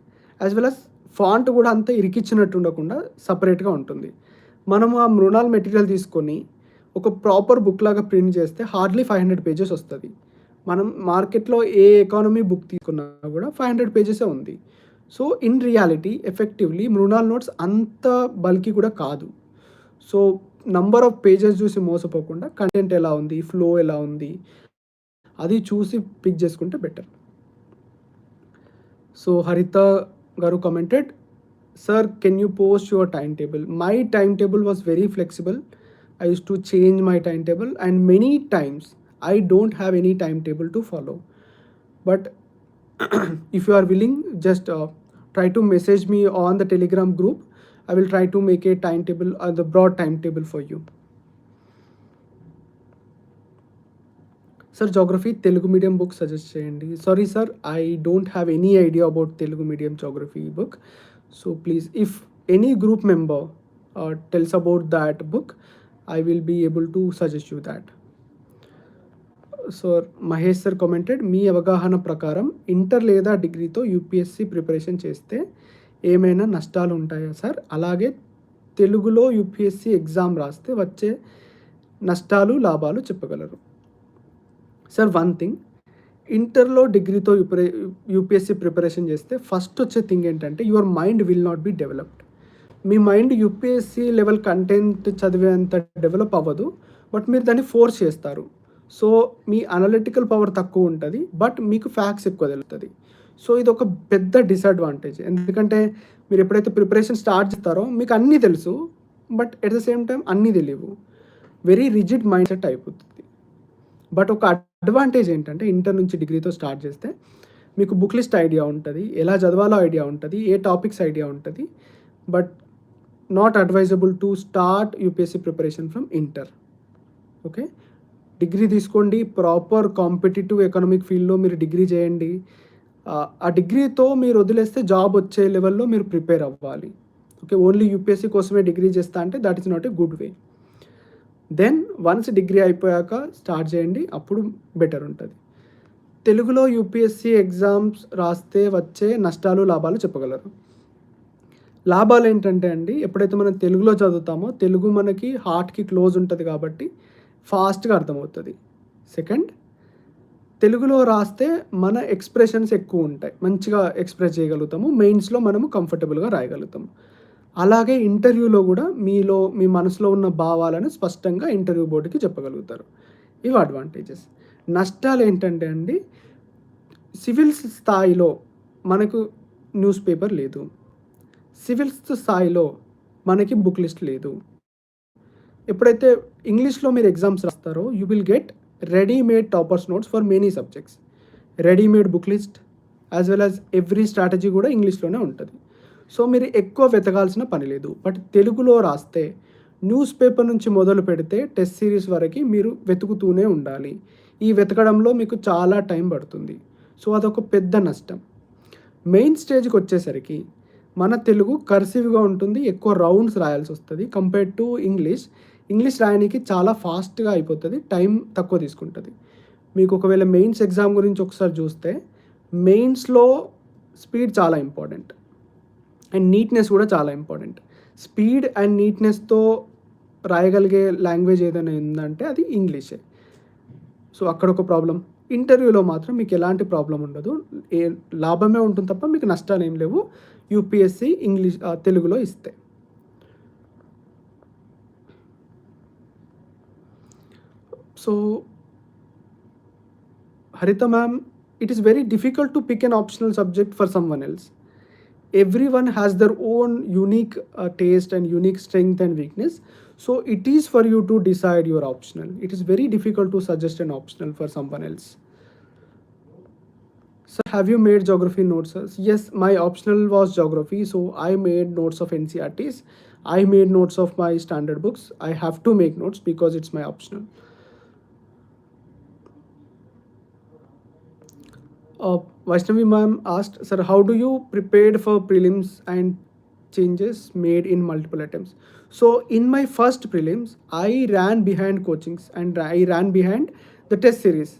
S1: యాజ్ వెల్ అస్ ఫాంట్ కూడా అంత ఇరికిచ్చినట్టు ఉండకుండా సపరేట్గా ఉంటుంది. మనము ఆ మృణాల్ మెటీరియల్ తీసుకొని ఒక ప్రాపర్ బుక్ లాగా ప్రింట్ చేస్తే హార్డ్లీ 500 పేజెస్ వస్తుంది. మనం మార్కెట్లో ఏ ఎకానమీ బుక్ తీసుకున్నా కూడా 500 పేజెసే ఉంది. So in reality effectively Mrinal notes అంత బల్కీ కూడా కాదు. సో నంబర్ ఆఫ్ పేజెస్ చూసి మోసపోకుండా కంటెంట్ ఎలా ఉంది, ఫ్లో ఎలా ఉంది, అది చూసి పిక్ చేసుకుంటే బెటర్. సో హరిత గారు commented, sir, can you post your timetable? My timetable was very flexible. I used to change my timetable and many times I don't have any timetable to follow. But if you are willing, just try to message me on the Telegram group. I will try to make a timetable, the broad timetable for you. Sir, geography Telugu medium book suggest cheyandi. Sorry sir, I don't have any idea about Telugu medium geography book. So please, if any group member tells about that book, I will be able to suggest you that. So Mahesh sir commented, మీ అవగాహన ప్రకారం inter లేదా డిగ్రీతో UPSC preparation చేస్తే ఏమైనా నష్టాలు ఉంటాయా sir? అలాగే తెలుగులో UPSC exam రాస్తే వచ్చే నష్టాలు లాభాలు చెప్పగలరు? సార్, వన్ థింగ్, ఇంటర్లో డిగ్రీతో యూపీఎస్సీ ప్రిపరేషన్ చేస్తే ఫస్ట్ వచ్చే థింగ్ ఏంటంటే your mind will not be developed. మీ మైండ్ యూపీఎస్సీ లెవెల్ కంటెంట్ చదివేంత డెవలప్ అవ్వదు, బట్ మీరు దాన్ని ఫోర్స్ చేస్తారు. సో మీ అనలిటికల్ పవర్ తక్కువ ఉంటుంది, బట్ మీకు ఫ్యాక్ట్స్ ఎక్కువ తెలుస్తుంది. సో ఇది ఒక పెద్ద డిసడ్వాంటేజ్. ఎందుకంటే మీరు ఎప్పుడైతే ప్రిపరేషన్ స్టార్ట్ చేస్తారో మీకు అన్నీ తెలుసు, but at the same time అన్నీ తెలియవు. వెరీ రిజిడ్ మైండ్ సెట్ అయిపోతుంది. బట్ ఒక అడ్వాంటేజ్ ఏంటంటే ఇంటర్ నుంచి డిగ్రీతో స్టార్ట్ చేస్తే మీకు బుక్ లిస్ట్ ఐడియా ఉంటుంది, ఎలా చదవాలో ఐడియా ఉంటుంది, ఏ టాపిక్స్ ఐడియా ఉంటుంది. But not advisable to start UPSC preparation from inter. Okay, degree తీసుకోండి, ప్రాపర్ కాంపిటేటివ్ ఎకనామిక్ ఫీల్డ్లో మీరు డిగ్రీ చేయండి. ఆ డిగ్రీతో మీరు వదిలేస్తే జాబ్ వచ్చే లెవెల్లో మీరు ప్రిపేర్ అవ్వాలి. ఓకే, ఓన్లీ యూపీఎస్సీ కోసమే డిగ్రీ చేస్తా అంటే that is not a good way. Then once degree అయిపోయాక స్టార్ట్ చేయండి, అప్పుడు బెటర్ ఉంటుంది. తెలుగులో యూపీఎస్సీ ఎగ్జామ్స్ రాస్తే వచ్చే నష్టాలు లాభాలు చెప్పగలరు? లాభాలు ఏంటంటే అండి, ఎప్పుడైతే మనం తెలుగులో చదువుతామో తెలుగు మనకి హార్ట్కి క్లోజ్ ఉంటుంది కాబట్టి ఫాస్ట్గా అర్థమవుతుంది. సెకండ్, తెలుగులో రాస్తే మన ఎక్స్ప్రెషన్స్ ఎక్కువ ఉంటాయి, మంచిగా ఎక్స్ప్రెస్ చేయగలుగుతాము, మెయిన్స్లో మనము కంఫర్టబుల్గా రాయగలుగుతాము. అలాగే ఇంటర్వ్యూలో కూడా మీ మనసులో ఉన్న భావాలను స్పష్టంగా ఇంటర్వ్యూ బోర్డుకి చెప్పగలుగుతారు. ఇవి అడ్వాంటేజెస్. నష్టాలు ఏంటంటే అండి, సివిల్స్ స్థాయిలో మనకు న్యూస్ పేపర్ లేదు, సివిల్స్ స్థాయిలో మనకి బుక్ లిస్ట్ లేదు. ఎప్పుడైతే ఇంగ్లీష్లో మీరు ఎగ్జామ్స్ రాస్తారో you will get readymade toppers notes for many subjects, readymade book list as well as every strategy కూడా ఇంగ్లీష్లోనే ఉంటుంది. సో మీరు ఎక్కువ వెతకాల్సిన పని లేదు. బట్ తెలుగులో రాస్తే న్యూస్ పేపర్ నుంచి మొదలు పెడితే టెస్ట్ సిరీస్ వరకు మీరు వెతుకుతూనే ఉండాలి. ఈ వెతకడంలో మీకు చాలా టైం పడుతుంది. సో అదొక పెద్ద నష్టం. మెయిన్ స్టేజ్కి వచ్చేసరికి మన తెలుగు కర్సివ్గా ఉంటుంది, ఎక్కువ రౌండ్స్ రాయాల్సి వస్తుంది కంపేర్డ్ టు ఇంగ్లీష్ రాయడానికి చాలా ఫాస్ట్గా అయిపోతుంది, టైం తక్కువ తీసుకుంటుంది. మీకు ఒకవేళ మెయిన్స్ ఎగ్జామ్ గురించి ఒకసారి చూస్తే మెయిన్స్లో స్పీడ్ చాలా ఇంపార్టెంట్ అండ్ నీట్నెస్ కూడా చాలా ఇంపార్టెంట్. స్పీడ్ అండ్ నీట్నెస్తో రాయగలిగే లాంగ్వేజ్ ఏదైనా ఉందంటే అది ఇంగ్లీషే. సో అక్కడ ఒక ప్రాబ్లం. ఇంటర్వ్యూలో మాత్రం మీకు ఎలాంటి ప్రాబ్లం ఉండదు, లాభమే ఉంటుంది తప్ప మీకు నష్టాలు ఏం లేవు యూపీఎస్సీ తెలుగులో ఇస్తే. So Harita ma'am, it is very difficult to pick an optional subject for someone else. Everyone has their own unique taste and unique strength and weakness. So it is for you to decide your optional. It is very difficult to suggest an optional for someone else. So have you made geography notes? Yes, my optional was geography. So I made notes of NCERTs. I made notes of my standard books. I have to make notes because it's my optional. Vaishnavi ma'am asked, sir, how do you prepare for prelims and changes made in multiple attempts? So in my first prelims, I ran behind coachings and I ran behind the test series.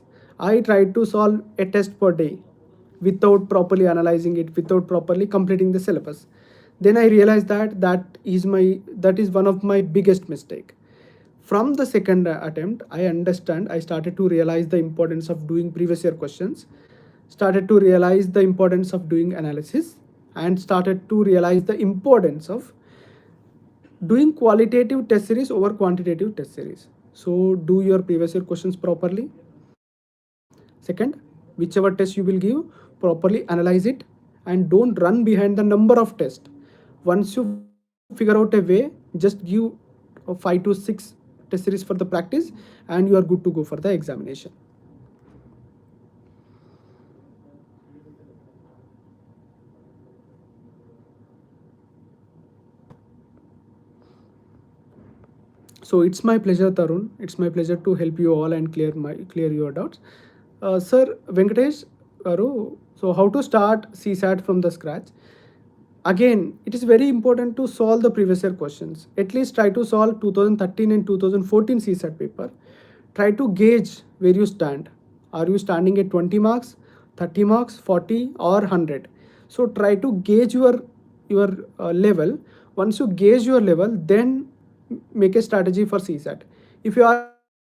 S1: I tried to solve a test per day without properly analyzing it, without properly completing the syllabus. Then I realized that is one of my biggest mistake. From the second attempt, I started to realize the importance of doing previous year questions, started to realize the importance of doing analysis, and started to realize the importance of doing qualitative test series over quantitative test series. So do your previous year questions properly. Second, whichever test you will give, properly analyze it and don't run behind the number of tests. Once you figure out a way, just give 5 to 6 test series for the practice and you are good to go for the examination. So it's my pleasure, Tarun. It's my pleasure to help you all and clear your doubts. Sir Venkatesh garu, so how to start CSAT from the scratch? Again, it is very important to solve the previous year questions. At least try to solve 2013 and 2014 CSAT paper. Try to gauge where you stand. Are you standing at 20 marks, 30 marks, 40 or 100? So try to gauge your level. Once you gauge your level, then make a strategy for CSAT. If you are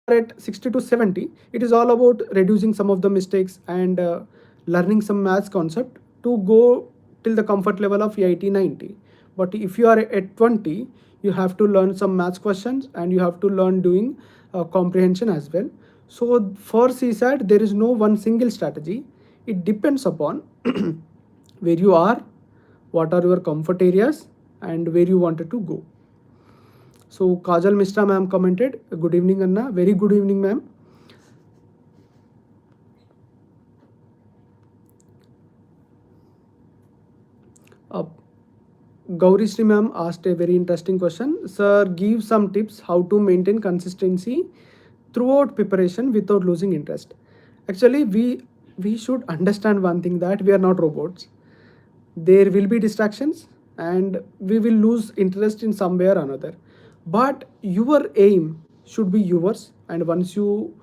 S1: at 60 to 70, it is all about reducing some of the mistakes and learning some maths concept to go till the comfort level of 80, 90. But if you are at 20, you have to learn some maths questions and you have to learn doing comprehension as well. So for CSAT, there is no one single strategy. It depends upon where you are, what are your comfort areas, and where you wanted to go. So Kajal Mishra ma'am commented, good evening Anna. Very good evening ma'am. Gauri Sri ma'am asked a very interesting question. Sir, give some tips how to maintain consistency throughout preparation without losing interest. Actually, we should understand one thing, that we are not robots. There will be distractions and we will lose interest in some way or another. But your aim should be yours, and once you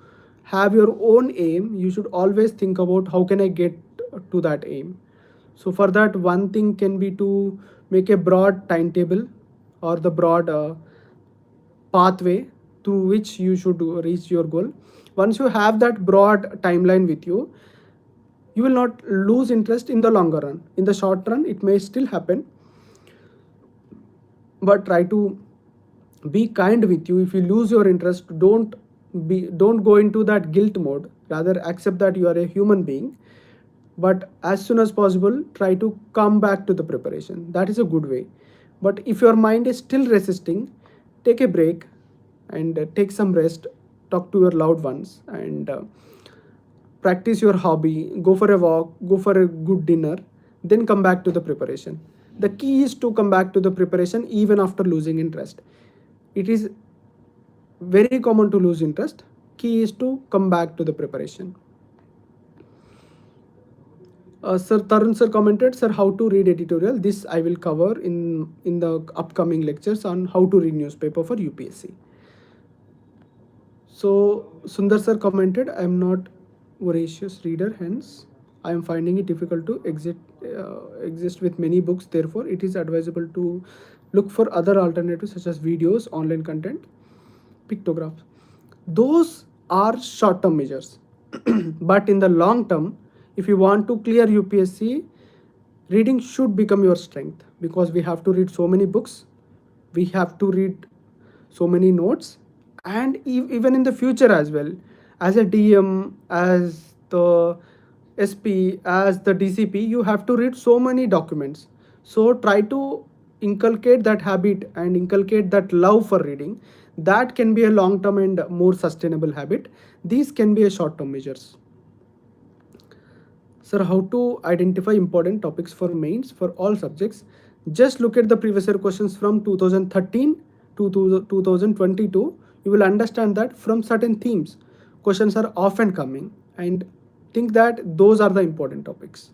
S1: have your own aim, you should always think about how can I get to that aim. So for that, one thing can be to make a broad timetable or the broad pathway through which you should reach your goal. Once you have that broad timeline with you, you will not lose interest in the longer run. In the short run, it may still happen, but try to be kind with you. If you lose your interest, don't go into that guilt mode. Rather, accept that you are a human being, but as soon as possible, try to come back to the preparation. That is a good way. But if your mind is still resisting, take a break and take some rest. Talk to your loved ones and practice your hobby. Go for a walk, go for a good dinner, then come back to the preparation. The key is to come back to the preparation even after losing interest. It is very common to lose interest. Key is to come back to the preparation. Sir Tarun sir commented, sir, how to read editorial. This I will cover in the upcoming lectures on how to read newspaper for UPSC. So Sundar sir commented, I am not voracious reader, hence I am finding it difficult to exist with many books. Therefore, it is advisable to look for other alternatives such as videos, online content, pictographs. Those are short-term measures. But in the long term, if you want to clear UPSC, reading should become your strength, because we have to read so many books, we have to read so many notes, and even in the future as well, as a DM, as the SP, as the DCP, you have to read so many documents. So try to inculcate that habit and inculcate that love for reading. That can be a long-term and more sustainable habit. These can be a short-term measures. Sir, how to identify important topics for mains for all subjects? Just look at the previous year questions from 2013 to 2022. You will understand that from certain themes, questions are often coming, and think that those are the important topics.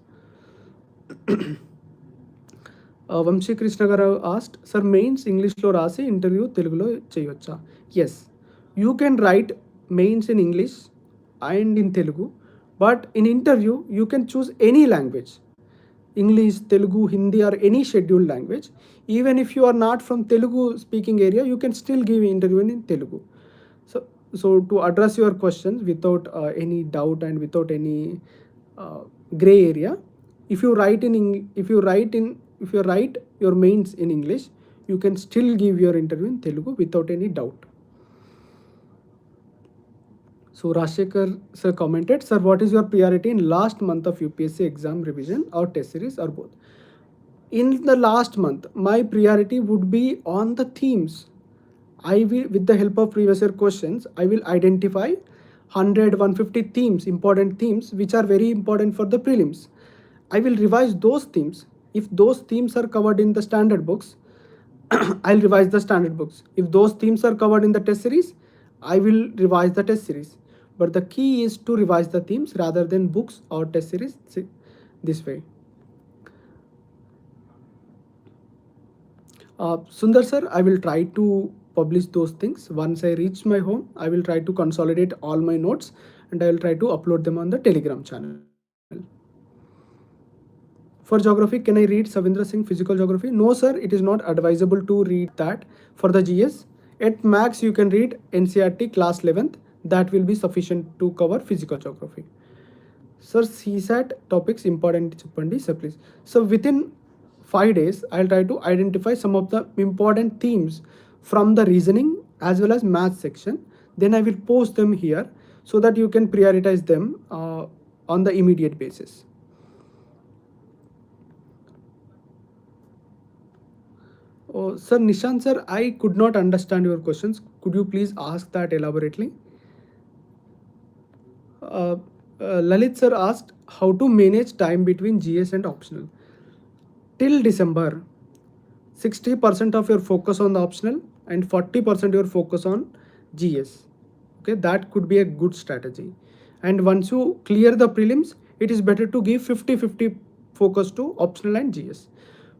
S1: Vamshi Krishna garu asked, sir, mains English lo rasi interview Telugulo cheyocha? Yes, you can write mains in English and in Telugu, but in interview you can choose any language, English, Telugu, Hindi, or any scheduled language. Even if you are not from Telugu speaking area, you can still give interview in Telugu. So to address your questions without any doubt and without any gray area, if you write your mains in English, you can still give your interview in Telugu without any doubt. So Rashekar sir commented, sir, what is your priority in last month of UPSC exam revision or test series or both? In the last month, my priority would be on the themes. I will, with the help of previous year questions, I will identify 150 themes, important themes, which are very important for the prelims. I will revise those themes. If those themes are covered in the standard books, I'll revise the standard books. If those themes are covered in the test series, I will revise the test series. But the key is to revise the themes rather than books or test series this way. Sundar sir, I will try to publish those things. Once I reach my home, I will try to consolidate all my notes and I will try to upload them on the Telegram channel. For geography, can I read Savindra Singh Physical Geography? No sir, it is not advisable to read that. For the GS, at max you can read NCERT class 11th. That will be sufficient to cover physical geography. Sir, CSAT topics important cheppandi sir, please. So within 5 days, I'll try to identify some of the important themes from the reasoning as well as math section. Then I will post them here so that you can prioritize them on the immediate basis. Oh, sir, Nishant sir, I could not understand your questions. Could you please ask that elaborately? Lalit sir asked how to manage time between GS and optional. Till December, 60% of your focus on the optional and 40% your focus on GS. Okay, that could be a good strategy. And once you clear the prelims, it is better to give 50-50 focus to optional and GS.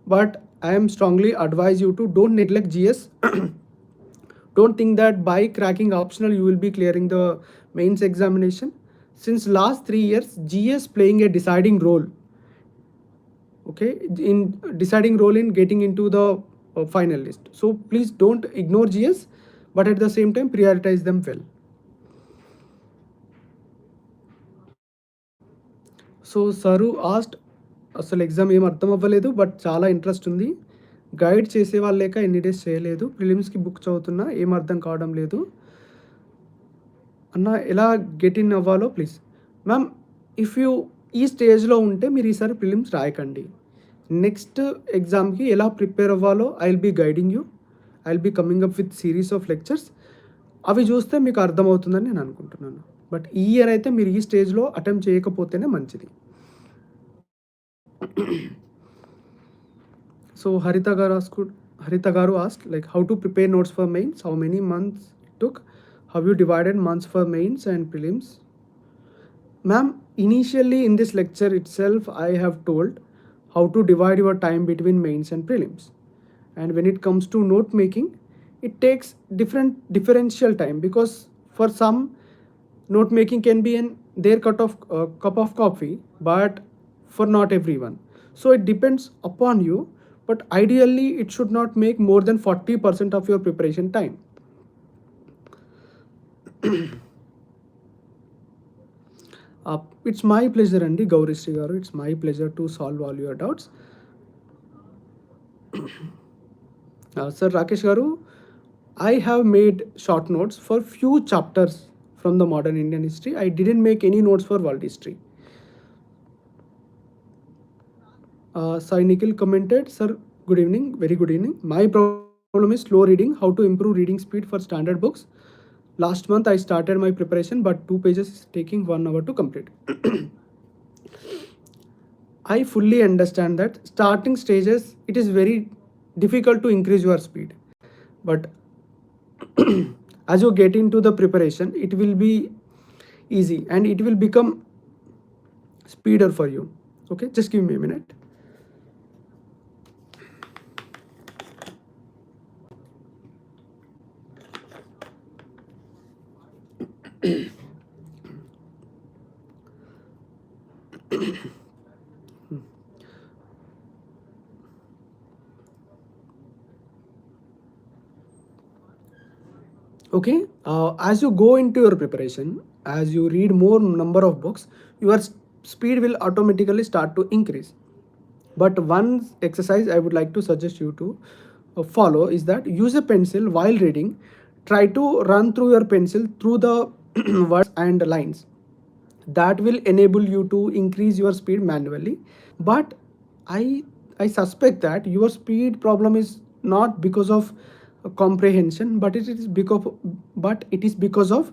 S1: But I am strongly advise you to don't neglect GS to Don't think that by cracking optional you will be clearing the mains examination. Since last 3 years, GS playing a deciding role, okay, in deciding role in getting into the final list. So please don't ignore GS, but at the same time prioritize them well. So sir ఆస్ట్ అసలు exam ఏం అర్థం అవ్వలేదు, but చాలా interest ఉంది. Guide చేసే వాళ్ళు లేక ఎన్ని డేస్ చేయలేదు. ప్రిలిమ్స్కి బుక్ చదువుతున్నా, ఏం అర్థం కావడం లేదు అన్న. ఎలా గెట్ ఇన్ అవ్వాలో ప్లీజ్ మ్యామ్. ఇఫ్ యూ ఈ స్టేజ్లో ఉంటే మీరు ఈసారి ప్రిలిమ్స్ రాయకండి. నెక్స్ట్ ఎగ్జామ్కి ఎలా ప్రిపేర్ అవ్వాలో I will be guiding you. I will be coming up with series of lectures. అవి చూస్తే మీకు అర్థమవుతుందని నేను అనుకుంటున్నాను. బట్ ఈ ఇయర్ అయితే మీరు ఈ స్టేజ్లో అటెంప్ట్ చేయకపోతేనే మంచిది. సో హరిత గారు asked like how to prepare notes for mains, how many months it took, how you divided months for mains and prelims. Ma'am, initially in this lecture itself I have told how to divide your time between mains and prelims. And when it comes to note making, it takes differential time, because for some note making can be their cup of coffee, but for not everyone. So it depends upon you, but ideally it should not make more than 40% of your preparation time. It's my pleasure, Andi Gaurishri garu. It's my pleasure to solve all your doubts. Sir Rakesh garu, I have made short notes for few chapters from the modern Indian history. I didn't make any notes for world history. Sai Nikhil commented, sir, good evening, very good evening. My problem is slow reading. How to improve reading speed for standard books? Last month I started my preparation, but 2 pages is taking 1 hour to complete. I fully understand that starting stages it is very difficult to increase your speed, but as you get into the preparation it will be easy and it will become speeder for you. Okay, just give me a minute. Okay, as you go into your preparation, as you read more number of books, your speed will automatically start to increase. But one exercise I would like to suggest you to follow is that use a pencil while reading. Try to run through your pencil through the words and lines. That will enable you to increase your speed manually. But I suspect that your speed problem is not because of comprehension, but it is because of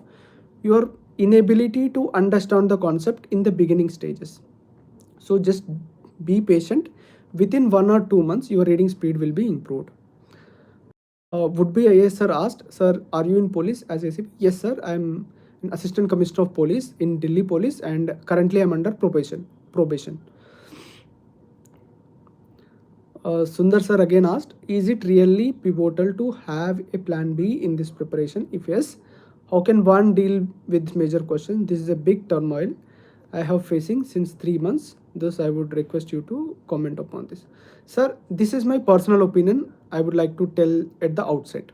S1: your inability to understand the concept in the beginning stages. So just be patient. Within 1 or 2 months your reading speed will be improved. Would be IAS sir asked, sir, are you in police as ACP? Yes sir, I am an assistant commissioner of police in Delhi police, and currently I am under probation. Sundar sir again asked, is it really pivotal to have a plan B in this preparation? If yes, how can one deal with major questions? This is a big turmoil I have facing since 3 months. Thus I would request you to comment upon this. Sir, this is my personal opinion. I would like to tell at the outset.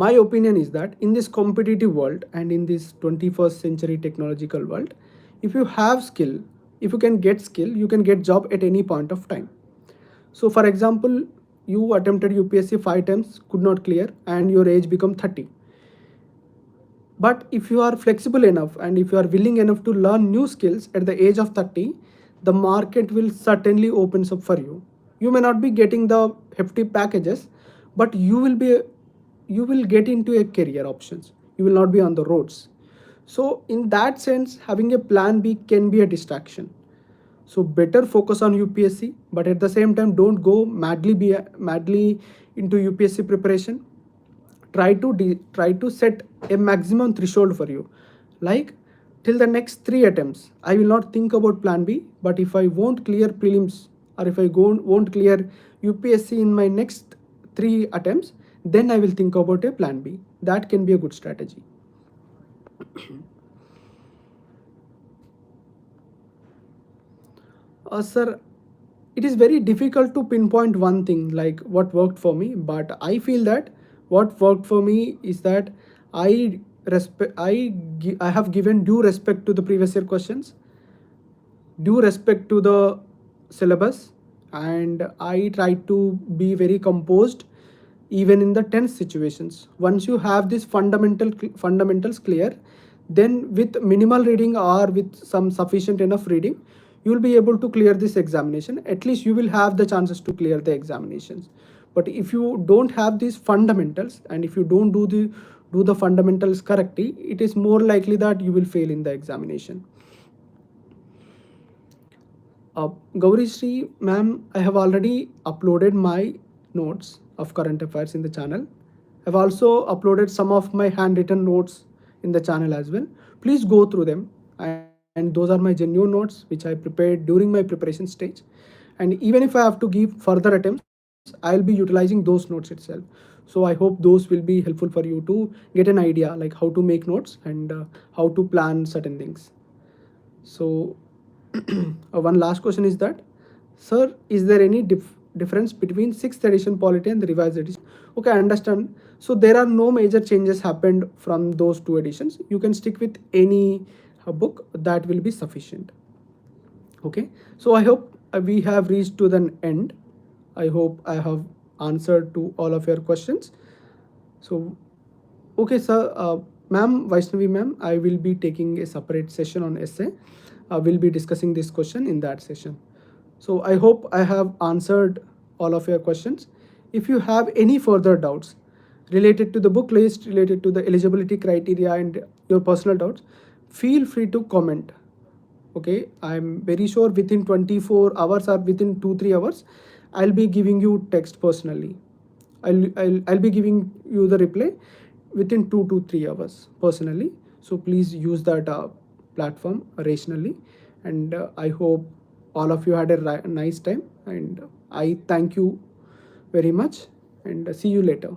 S1: My opinion is that in this competitive world and in this 21st century technological world, if you have skill, if you can get skill, you can get job at any point of time. So for example, you attempted UPSC 5 times, could not clear, and your age become 30. But if you are flexible enough and if you are willing enough to learn new skills at the age of 30, the market will certainly opens up for you. You may not be getting the hefty packages, but you will get into a career options. You will not be on the roads. So in that sense, having a plan B can be a distraction. So better focus on UPSC, but at the same time don't go madly into UPSC preparation. Try to set a maximum threshold for you, like till the next 3 attempts I will not think about plan B. But if I won't clear prelims, or if I won't clear UPSC in my next 3 attempts, then I will think about a plan B. That can be a good strategy. Sir, it is very difficult to pinpoint one thing like what worked for me, but I feel that what worked for me is that I I have given due respect to the previous year questions, due respect to the syllabus, and I try to be very composed even in the tense situations. Once you have this fundamentals clear, then with minimal reading or with some sufficient enough reading, you will be able to clear this examination. At least you will have the chances to clear the examinations. But if you don't have these fundamentals, and if you don't do the fundamentals correctly, it is more likely that you will fail in the examination. Gauri Sri, ma'am, I have already uploaded my notes of current affairs in the channel. I've also uploaded some of my handwritten notes in the channel as well. Please go through them. And those are my genuine notes which I prepared during my preparation stage. And even if I have to give further attempts, I'll be utilizing those notes itself. So I hope those will be helpful for you to get an idea like how to make notes and how to plan certain things. So one last question is that, sir, is there any difference between 6th edition polity and the revised edition? Okay, I understand. So there are no major changes happened from those two editions. You can stick with any book, that will be sufficient. Okay, so I hope we have reached to the end. I hope I have answered to all of your questions. So okay, sir. Ma'am, Vaishnavi ma'am, I will be taking a separate session on essay. We'll be discussing this question in that session. So I hope I have answered all of your questions. If you have any further doubts related to the book list, related to the eligibility criteria and your personal doubts, feel free to comment. Okay, I'm very sure within 24 hours or within 2-3 hours, I'll be giving you text personally. I'll be giving you the reply within 2 to 3 hours personally. So please use that platform rationally, and I hope all of you had a nice time, and I thank you very much, and see you later.